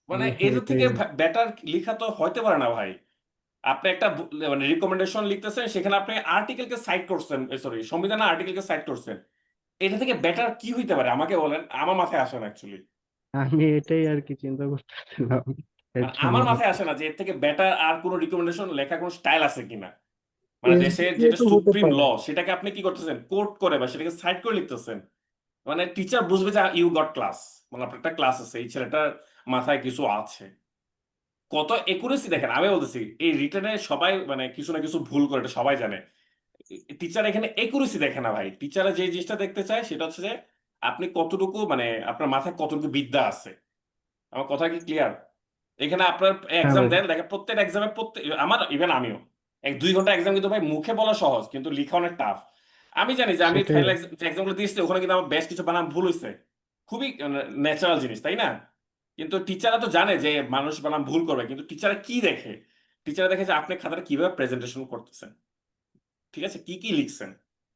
মানে আমি এর থেকে এটাই বেটার লেখা তো হইতে পারে না ভাই। আপনি একটা মানে রিকমেন্ডেশন লিখতেছেন, সেখানে আপনি আর্টিকেলকে সাইট করছেন, সরি সংবিধানের আর্টিকেলকে সাইট করছেন, এটা থেকে বেটার কি হইতে পারে আমাকে বলেন? আমার মাথায় আসে না অ্যাকচুয়ালি। আমি এটাই আর কি চিন্তা করতেছিলাম এর মানে জন্য আমার আর মাথায় কি। আসে না যে এর থেকে বেটার আর কোনো রিকমেন্ডেশন লেখার কোনো স্টাইল আছে কিনা। মানে দেশের এসডিজিও যেটা তো হতে সুপ্রিম ল পারে। সেটাকে আপনি কি করতেছেন, কোট করে বা সেটাকে সাইট করে লিখতেছেন। মানে টিচার বুঝবে যে ইউ গট ক্লাস, মানে আপনার একটা ক্লাস আছে, এই ছেলেটার মাথায় কিছু আছে। কত একুরেসি দেখেন, আমি বলতেছি এই রিটেনে সবাই মানে কিছু না কিছু ভুল করে, এটা সবাই জানে। টিচার এখানে একুরেসি দেখে না ভাই, টিচাররা যে জিনিসটা দেখতে চায় সেটা হচ্ছে যে আপনি কতটুকু মানে আপনার মাথায় কতটুকু বিদ্যা আছে। আমার কথা কি ক্লিয়ার? এখানে আপনার হ্যাঁ এক্সাম ভাই, দেন, দেখেন প্রত্যেক এক্সামে আমার ইভেন আমিও 1-2 ঘন্টা এক্সাম কিন্তু ভাই মুখে বলা সহজ, কিন্তু লেখা অনেক টাফ। আমি জানি যে আমি সেটাই। ফাইনাল এক্সামগুলো দিয়েছি, ওখানে কিন্তু আমার বেশ কিছু বানান ভুল হয়েছে, খুবই ন্যাচারাল জিনিস, তাই না? কিন্তু টিচাররা তো জানে যে মানুষ বানান ভুল করবে, কিন্তু টিচাররা কি দেখে? টিচাররা দেখে যে আপনি খাতাটা কিভাবে প্রেজেন্টেশন করতেছেন, ঠিক আছে, কি কি লিখছেন,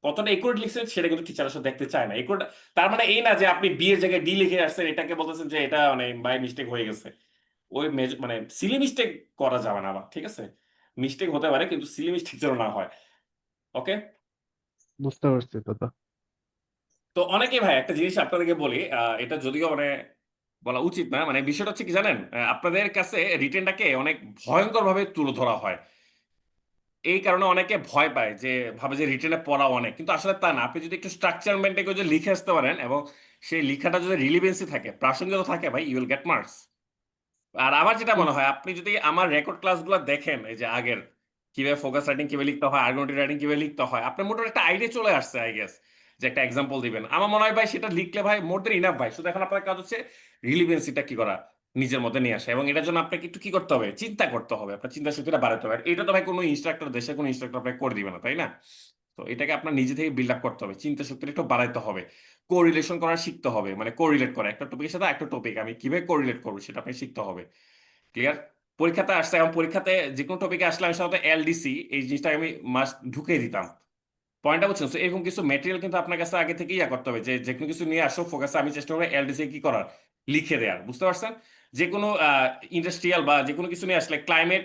কতটা একুরেট লিখছেন, সেটা কিন্তু টিচার আসলে দেখতে চায় না। একুরেট তার মানে এই না যে আপনি বি এর জায়গায় ডি লিখে আসছেন, এটাকে বলতেছেন যে এটা মানে বাই মিস্টেক হয়ে গেছে। ওই মানে সিলি মিস্টেক করা যাবে না আবার, ঠিক আছে? মিস্টেক হতে পারে কিন্তু সিলি মিস্টেক যেন না হয়। ওকে? বুঝতে পারছি দাদা। তো অনেকে ভাই একটা জিনিস আপনাদেরকে বলি, এটা যদিও মানে বলা উচিত না, মানে বিষয়টা হচ্ছে কি জানেন, আপনাদের কাছে রিটেনটাকে অনেক ভয়ঙ্কর ভাবে তুলে ধরা হয়। এই কারণে অনেকে ভয় পায়, যে ভাবে যে রিটেনে পড়া অনেক, কিন্তু আসলে তা না। আপনি যদি একটু স্ট্রাকচার মেনটেন করে যদি লিখে আসতে পারেন এবং সেই লেখাটা যদি রিলিভেন্সি থাকে, প্রাসঙ্গিকতা থাকে, ভাই ইউ উইল গেট মার্কস। আর আমার যেটা মনে হয়, আপনি যদি আমার রেকর্ড ক্লাসগুলো দেখেন, এই যে আগের, কিভাবে ফোকাস রাইটিং কিভাবে লিখতে হয়, আর্গুমেন্টারি রাইটিং কিভাবে লিখতে হয়, আপনার মোটামুটি একটা আইডিয়া চলে আসছে আই গেস, যে একটা এক্সাম্পল দিবেন। আমার মনে হয় ভাই সেটা লিখলে ভাই মোর দেন ইনাফ ভাই। শুধু এখন আপনার কাজ হচ্ছে রিলিভেন্সিটা কি করা, নিজের মধ্যে নিয়ে আসা, এবং এটার জন্য আপনাকে একটু কি করতে হবে, চিন্তা করতে হবে, আপনার চিন্তা শক্তিটা বাড়াতে হবে। আর এটা তো ভাই কোনো ইনস্ট্রাক্টর, দেশে কোনো ইনস্ট্রাক্টর আপনাকে করে দিবে না, তাই না? তো এটাকে আপনার নিজে থেকে বিল্ড আপ করতে হবে, চিন্তা শক্তিটা একটু বাড়াইতে হবে, কোরিলেশন করা শিখতে হবে, মানে কোরিলেট করা একটা টপিকের সাথে একটা টপিক আমি কিভাবে কোরিলেট করবো সেটা আপনি শিখতে হবে। ক্লিয়ার? পরীক্ষাতে আসছে, এবং পরীক্ষাতে যে কোনো টপিকে আসলে আমি সাধারণত এলডিসি এই জিনিসটা আমি মাস্ট ঢুকিয়ে দিতাম। পয়েন্টটা বুঝছেন? So, এরকম কিছু ম্যাটেরিয়াল কিন্তু আপনার কাছে আগে থেকেই ইয়া করতে হবে, যে যে কোনো কিছু নিয়ে আসো ফোকাসে, আমি চেষ্টা করবো এলডিসি কি করার, লিখে দেওয়ার। বুঝতে পারছেন? যে কোনো ইন্ডাস্ট্রিয়াল বা যে কোনো কিছু নিয়ে আসলে ক্লাইমেট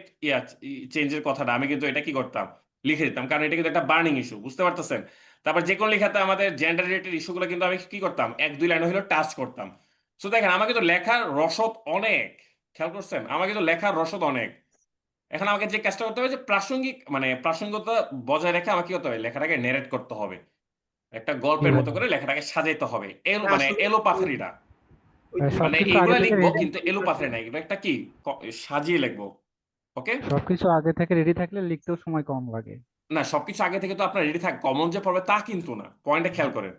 চেঞ্জের কথাটা আমি কিন্তু এটা কি করতাম, লিখে দিতাম, কারণ এটা কিন্তু একটা বার্নিং ইস্যু। বুঝতে পারতেছেন? তারপর যে কোনো লেখাতে আমাদের জেন্ডার রিলেটেড ইস্যুগুলো কিন্তু আমি কি করতাম, এক দুই লাইন হলেও টাচ করতাম। সো দেখেন, আমাকে তো লেখার রসদ অনেক, খেয়াল করছেন? আমাকে তো লেখার রসদ অনেক। এখন আমাকে যে কাজটা করতে হবে, যে প্রাসঙ্গিক মানে প্রাসঙ্গিকতা বজায় রেখে আমাকে কি করতে হবে, লেখাটাকে নেরেট করতে হবে, একটা জি গল্পের ভাই। মতো করে লেখাটাকে সাজাইতে হবে। না, মানে আসলে এলো ওই পাথারি না, ওই যে মানে সবকিছু আগে এইগুলা থেকে লিখবো রেডি, কিন্তু এলো পাথারি না, এগুলো একটা কি সাজিয়ে লিখবো। ওকে? সবকিছু আগে থেকে রেডি থাকলে লিখতেও সময় কম লাগে। না, সবকিছু আগে থেকে তো আপনার রেডি থাক, কমন যে পড়বে তা কিন্তু না, পয়েন্টে খেয়াল করেন।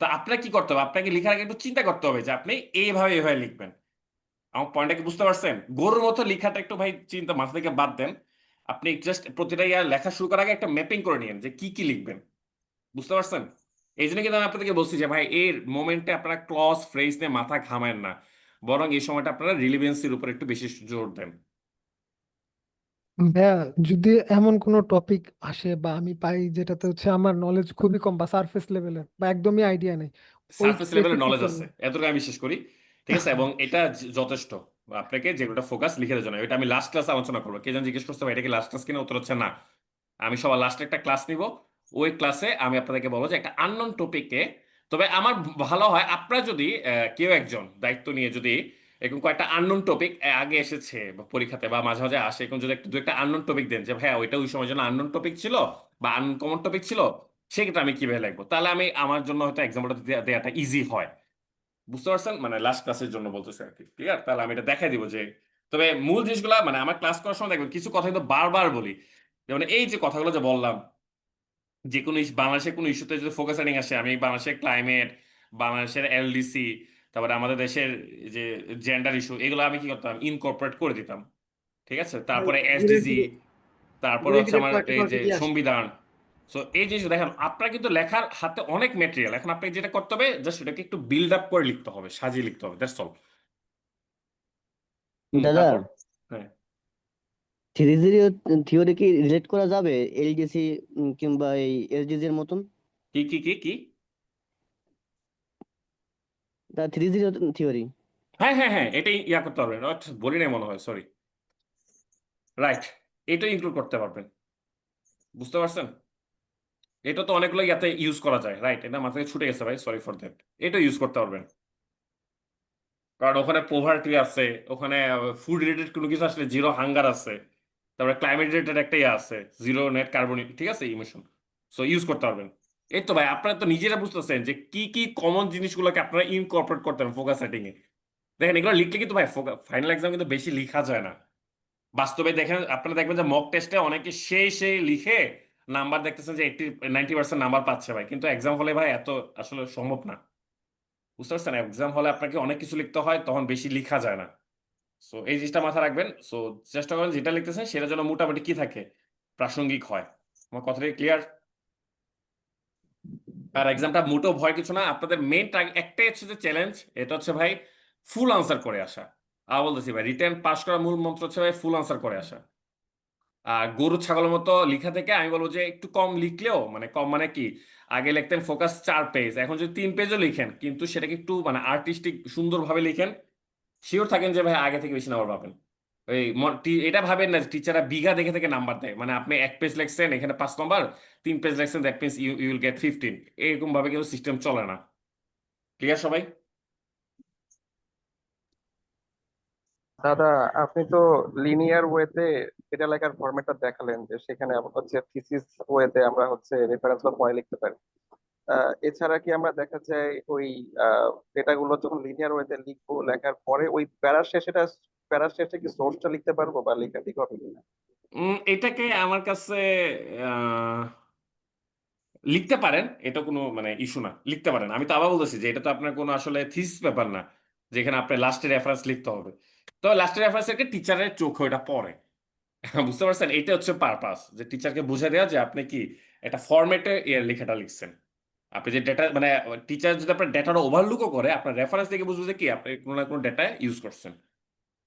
তা আপনার কি করতে হবে, আপনাকে লেখার আগে একটু চিন্তা করতে হবে যে আপনি এইভাবে এইভাবে লিখবেন। আমার পয়েন্টটা কি বুঝতে পারছেন? গরুর মতো লেখাটা একটু ভাই চিন্তা মাথা থেকে বাদ দেন। আপনি জাস্ট প্রতিটা ইয়ার লেখা শুরু করার আগে একটা ম্যাপিং করে নিন যে কি কি লিখবেন। বুঝতে পারছেন? এই জন্য কিন্তু আমি আপনাদেরকে বলছি যে ভাই এর মোমেন্টে আপনারা ক্লজ ফ্রেজ নিয়ে মাথা ঘামায়েন না, বরং এই সময়টা আপনারা রিলিভেন্সির উপর একটু বেশি জোর দেন। ভাইয়া, যদি এমন কোনো টপিক আসে বা আমি পাই যেটাতে হচ্ছে আমার নলেজ খুবই কম বা সারফেস লেভেলের বা একদমই আইডিয়া নেই, ওই সারফেস কেসে লেভেলের কি নলেজ করবো? আছে, এতটুকু আমি বিশ্বাস করি। ঠিক আছে, এবং এটা যথেষ্ট আপনাকে যেগুলো ফোকাস লিখে দেওয়ার জন্য। এটা আমি লাস্ট ক্লাসে আলোচনা করবো। কে যেন জিজ্ঞেস করতে, এটা কি লাস্ট ক্লাস কিনা? উত্তর হচ্ছে না। আমি সবার লাস্টে একটা ক্লাস নিব, ওই ক্লাসে আমি আপনাদেরকে বলবো যে একটা আননোন টপিকে। তবে আমার ভালো হয় আপনারা যদি কেউ একজন দায়িত্ব নিয়ে যদি এরকম কয়েকটা আননোন টপিক আগে এসেছে বা পরীক্ষাতে বা মাঝে মাঝে আসে, এরকম যদি একটু দু একটা আননোন টপিক দেন, যে ভাইয়া ওইটা ওই সময় জন্য আননোন টপিক ছিল বা আনকমন টপিক ছিল, সেটা আমি কিভাবে লিখবো, তাহলে আমি আমার জন্য হয়তো এক্সাম্পলটা দেওয়াটা ইজি হয়। বুঝতে পারছেন? মানে লাস্ট ক্লাসের জন্য বলতেছি আর কি। ক্লিয়ার? তাহলে আমি এটা দেখাই দিব যে, তবে মূল জিনিসগুলা মানে আমার ক্লাস করার সময় দেখবেন কিছু কথা কিন্তু বারবার বলি, যেমন এই যে কথাগুলো যে বললাম, যে কোনো বাংলাদেশের কোনো ইস্যুতে যদি ফোকাস রেটিং আসে, আমি বাংলাদেশের ক্লাইমেট, বাংলাদেশের এলডিসি, তারপরে আমাদের দেশের যে জেন্ডার ইস্যু, এগুলো আমি কি করতাম, ইনকর্পোরেট করে দিতাম। ঠিক আছে? ভাই তারপরে ঘুরে এসডিজি, ফিরে তারপরে ঘুরে হচ্ছে ফিরে আমার কয়েকটা এই যে টপিকই আসে। সংবিধান। সো এই জিনিস দেখেন, আপনার কিন্তু লেখার হাতে অনেক ম্যাটেরিয়াল, এখন আপনাকে যেটা করতে হবে জাস্ট সেটাকে একটু বিল্ড আপ করে লিখতে হবে, সাজিয়ে লিখতে হবে, দ্যাটস অল। দাদা, তারপর হ্যাঁ, থ্রি জিরো থিওরি কি রিলেট করা যাবে এলডিসি কিংবা এই এসডিজি এর মতন? কি কি কি কি তা থ্রি জিরো থিওরি হ্যাঁ হ্যাঁ হ্যাঁ, এটাই ইয়া করতে পারবেন। বলি নাই মনে হয়, সরি। রাইট, এটাই ইনক্লুড করতে পারবেন। বুঝতে পারছেন? এটা তো অনেকগুলো ইয়াতে ইউজ করা যায়। রাইট, এটা মাথা থেকে ছুটে গেছে ভাই, সরি ফর দ্যাট। এটা ইউজ করতে পারবেন, কারণ ওখানে পোভার্টি আছে, ওখানে ফুড রিলেটেড কোনো কিছু আসলে জিরো হাঙ্গার আছে, তারপরে ক্লাইমেট রিলেটেড একটা ইয়ে আছে, জিরো নেট কার্বন, ঠিক আছে, ইমিশন। সো ইউজ করতে পারবেন। এই তো ভাই, আপনারা তো নিজেরা বুঝতেছেন যে কি কি কমন জিনিসগুলোকে আপনারা ইনকর্পোরেট করতে হবে ফোকাস সেটিং এ। দেখেন, এগুলো লিখলে কিন্তু ভাই ফাইনাল এক্সাম কিন্তু বেশি লিখা যায় না। বাস্তবে দেখেন, আপনারা দেখবেন যে মক টেস্টে অনেকে সেই লিখে নাম্বার দেখতেছেন যে 90% নাম্বার পাচ্ছে ভাই, কিন্তু এক্সাম হলে ভাই এত আসলে সম্ভব না। বুঝতে পারছেন? এক্সাম হলে আপনাকে অনেক কিছু লিখতে হয়, তখন বেশি লিখা যায় না। সো এই জিনিসটা মাথায় রাখবেন। সো চেষ্টা করেন যেটা লিখতেছেন সেটা যেন মোটামুটি কি থাকে, প্রাসঙ্গিক হয়। আমার কথাটা ক্লিয়ার? আর এক্সামটা মোটেও ভয় কিছু না, আপনাদের মেইন একটাই হচ্ছে যে চ্যালেঞ্জ, এটা হচ্ছে ভাই ফুল আনসার করে আসা। বলতেছি ভাই, রিটেন পাস করার মূল মন্ত্র হচ্ছে ভাই ফুল আনসার করে আসা। আর গরু ছাগলের মতো লেখা থেকে আমি বলবো যে একটু কম লিখলেও, মানে কম মানে কি, আগে লিখতেন ফোকাস 4 পেজ, এখন যদি 3 পেজও লিখেন কিন্তু সেটাকে একটু মানে আর্টিস্টিক সুন্দরভাবে লিখেন, শিওর থাকেন যে ভাই আগে থেকে বেশি নাম্বার পাবেন। ওই এটা ভাবেন না টিচাররা বিঘা দেখে থেকে নাম্বার দেয়, মানে আপনি 1 পেজ লিখছেন এখানে 5 নম্বর, 3 পেজ লিখছেন that means you will get 15, এরকম ভাবে কিন্তু সিস্টেম চলে না। ক্লিয়ার সবাই? দাদা, আপনি তো লিনিয়ার ওয়েতে এটা লেখার ফরম্যাটটা দেখালেন যে সেখানে হচ্ছে থিসিস ওয়েতে আমরা হচ্ছে রেফারেন্স বা পয়েন্ট লিখতে পারি। এছাড়া কি আমরা দেখা যায় ওই ডেটাগুলো যখন লিনিয়ার ওয়েতে লিখবো, লেখার পরে ওই প্যারার শেষে কি সোর্সটা লিখতে পারবো বা লেখা ঠিক হবে কিনা? এটাকে আমার কাছে লিখতে পারেন, এটা কোনো মানে ইস্যু না, লিখতে পারেন। আমি তো আবার বলতেছি যে এটা তো আপনার কোনো আসলে থিস পেপার না যেখানে আপনার লাস্টের রেফারেন্স লিখতে হবে। তো লাস্টের রেফারেন্স থেকে টিচারের চোখে ওটা পড়ে। বুঝতে পারছেন? এটা হচ্ছে পারপাস, যে টিচারকে বুঝে দেওয়া যে আপনি কি একটা ফরম্যাটে এর লেখাটা লিখছেন। আপনি যে ডেটা মানে টিচার যদি আপনার ডেটাটা ওভারলুকও করে, আপনার রেফারেন্স থেকে বুঝবে যে কি আপনি কোনো না কোনো ডেটা ইউজ করছেন।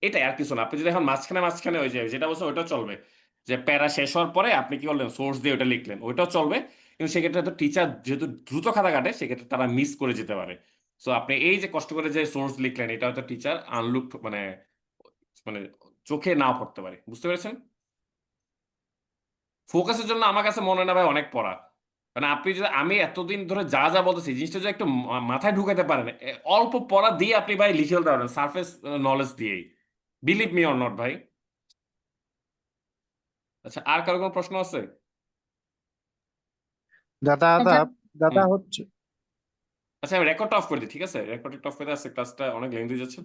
এটাই, আর কিছু না। আপনি যদি এখন মাঝখানে ওই যে যেটা বলছেন ওইটাও চলবে, যে প্যারা শেষ হওয়ার পরে আপনি কি করলেন, সোর্স দিয়ে ওটা লিখলেন, ওইটাও চলবে। কিন্তু সেক্ষেত্রে তো টিচার যেহেতু দ্রুত খাতা কাটে, সেক্ষেত্রে তারা মিস করে যেতে পারে। সো আপনি এই যে কষ্ট করে যে সোর্স লিখলেন, এটা হয়তো টিচার আনলুক মানে মানে চোখে না পড়তে পারে। বুঝতে পেরেছেন? ফোকাসের জন্য আমার কাছে মনে হয় না ভাই অনেক পড়া। মানে আপনি যদি, আমি এতদিন ধরে যা যা বলতেছি জিনিসটা যদি একটু মাথায় ঢুকাতে পারেন, অল্প পড়া দিয়ে আপনি ভাই লিখে ফেলতে পারেন, সারফেস নলেজ দিয়েই। বিলিভ মি অর নট ভাই। আচ্ছা, আর কারো কোনো প্রশ্ন আছে? দাদা আচ্ছা, দাদা হুম। হচ্ছে আচ্ছা, আমি রেকর্ডটা অফ করে দিই, ঠিক আছে? রেকর্ডটা অফ করে দিয়ে আজকে ক্লাসটা অনেক লেন্দি যাচ্ছে তো।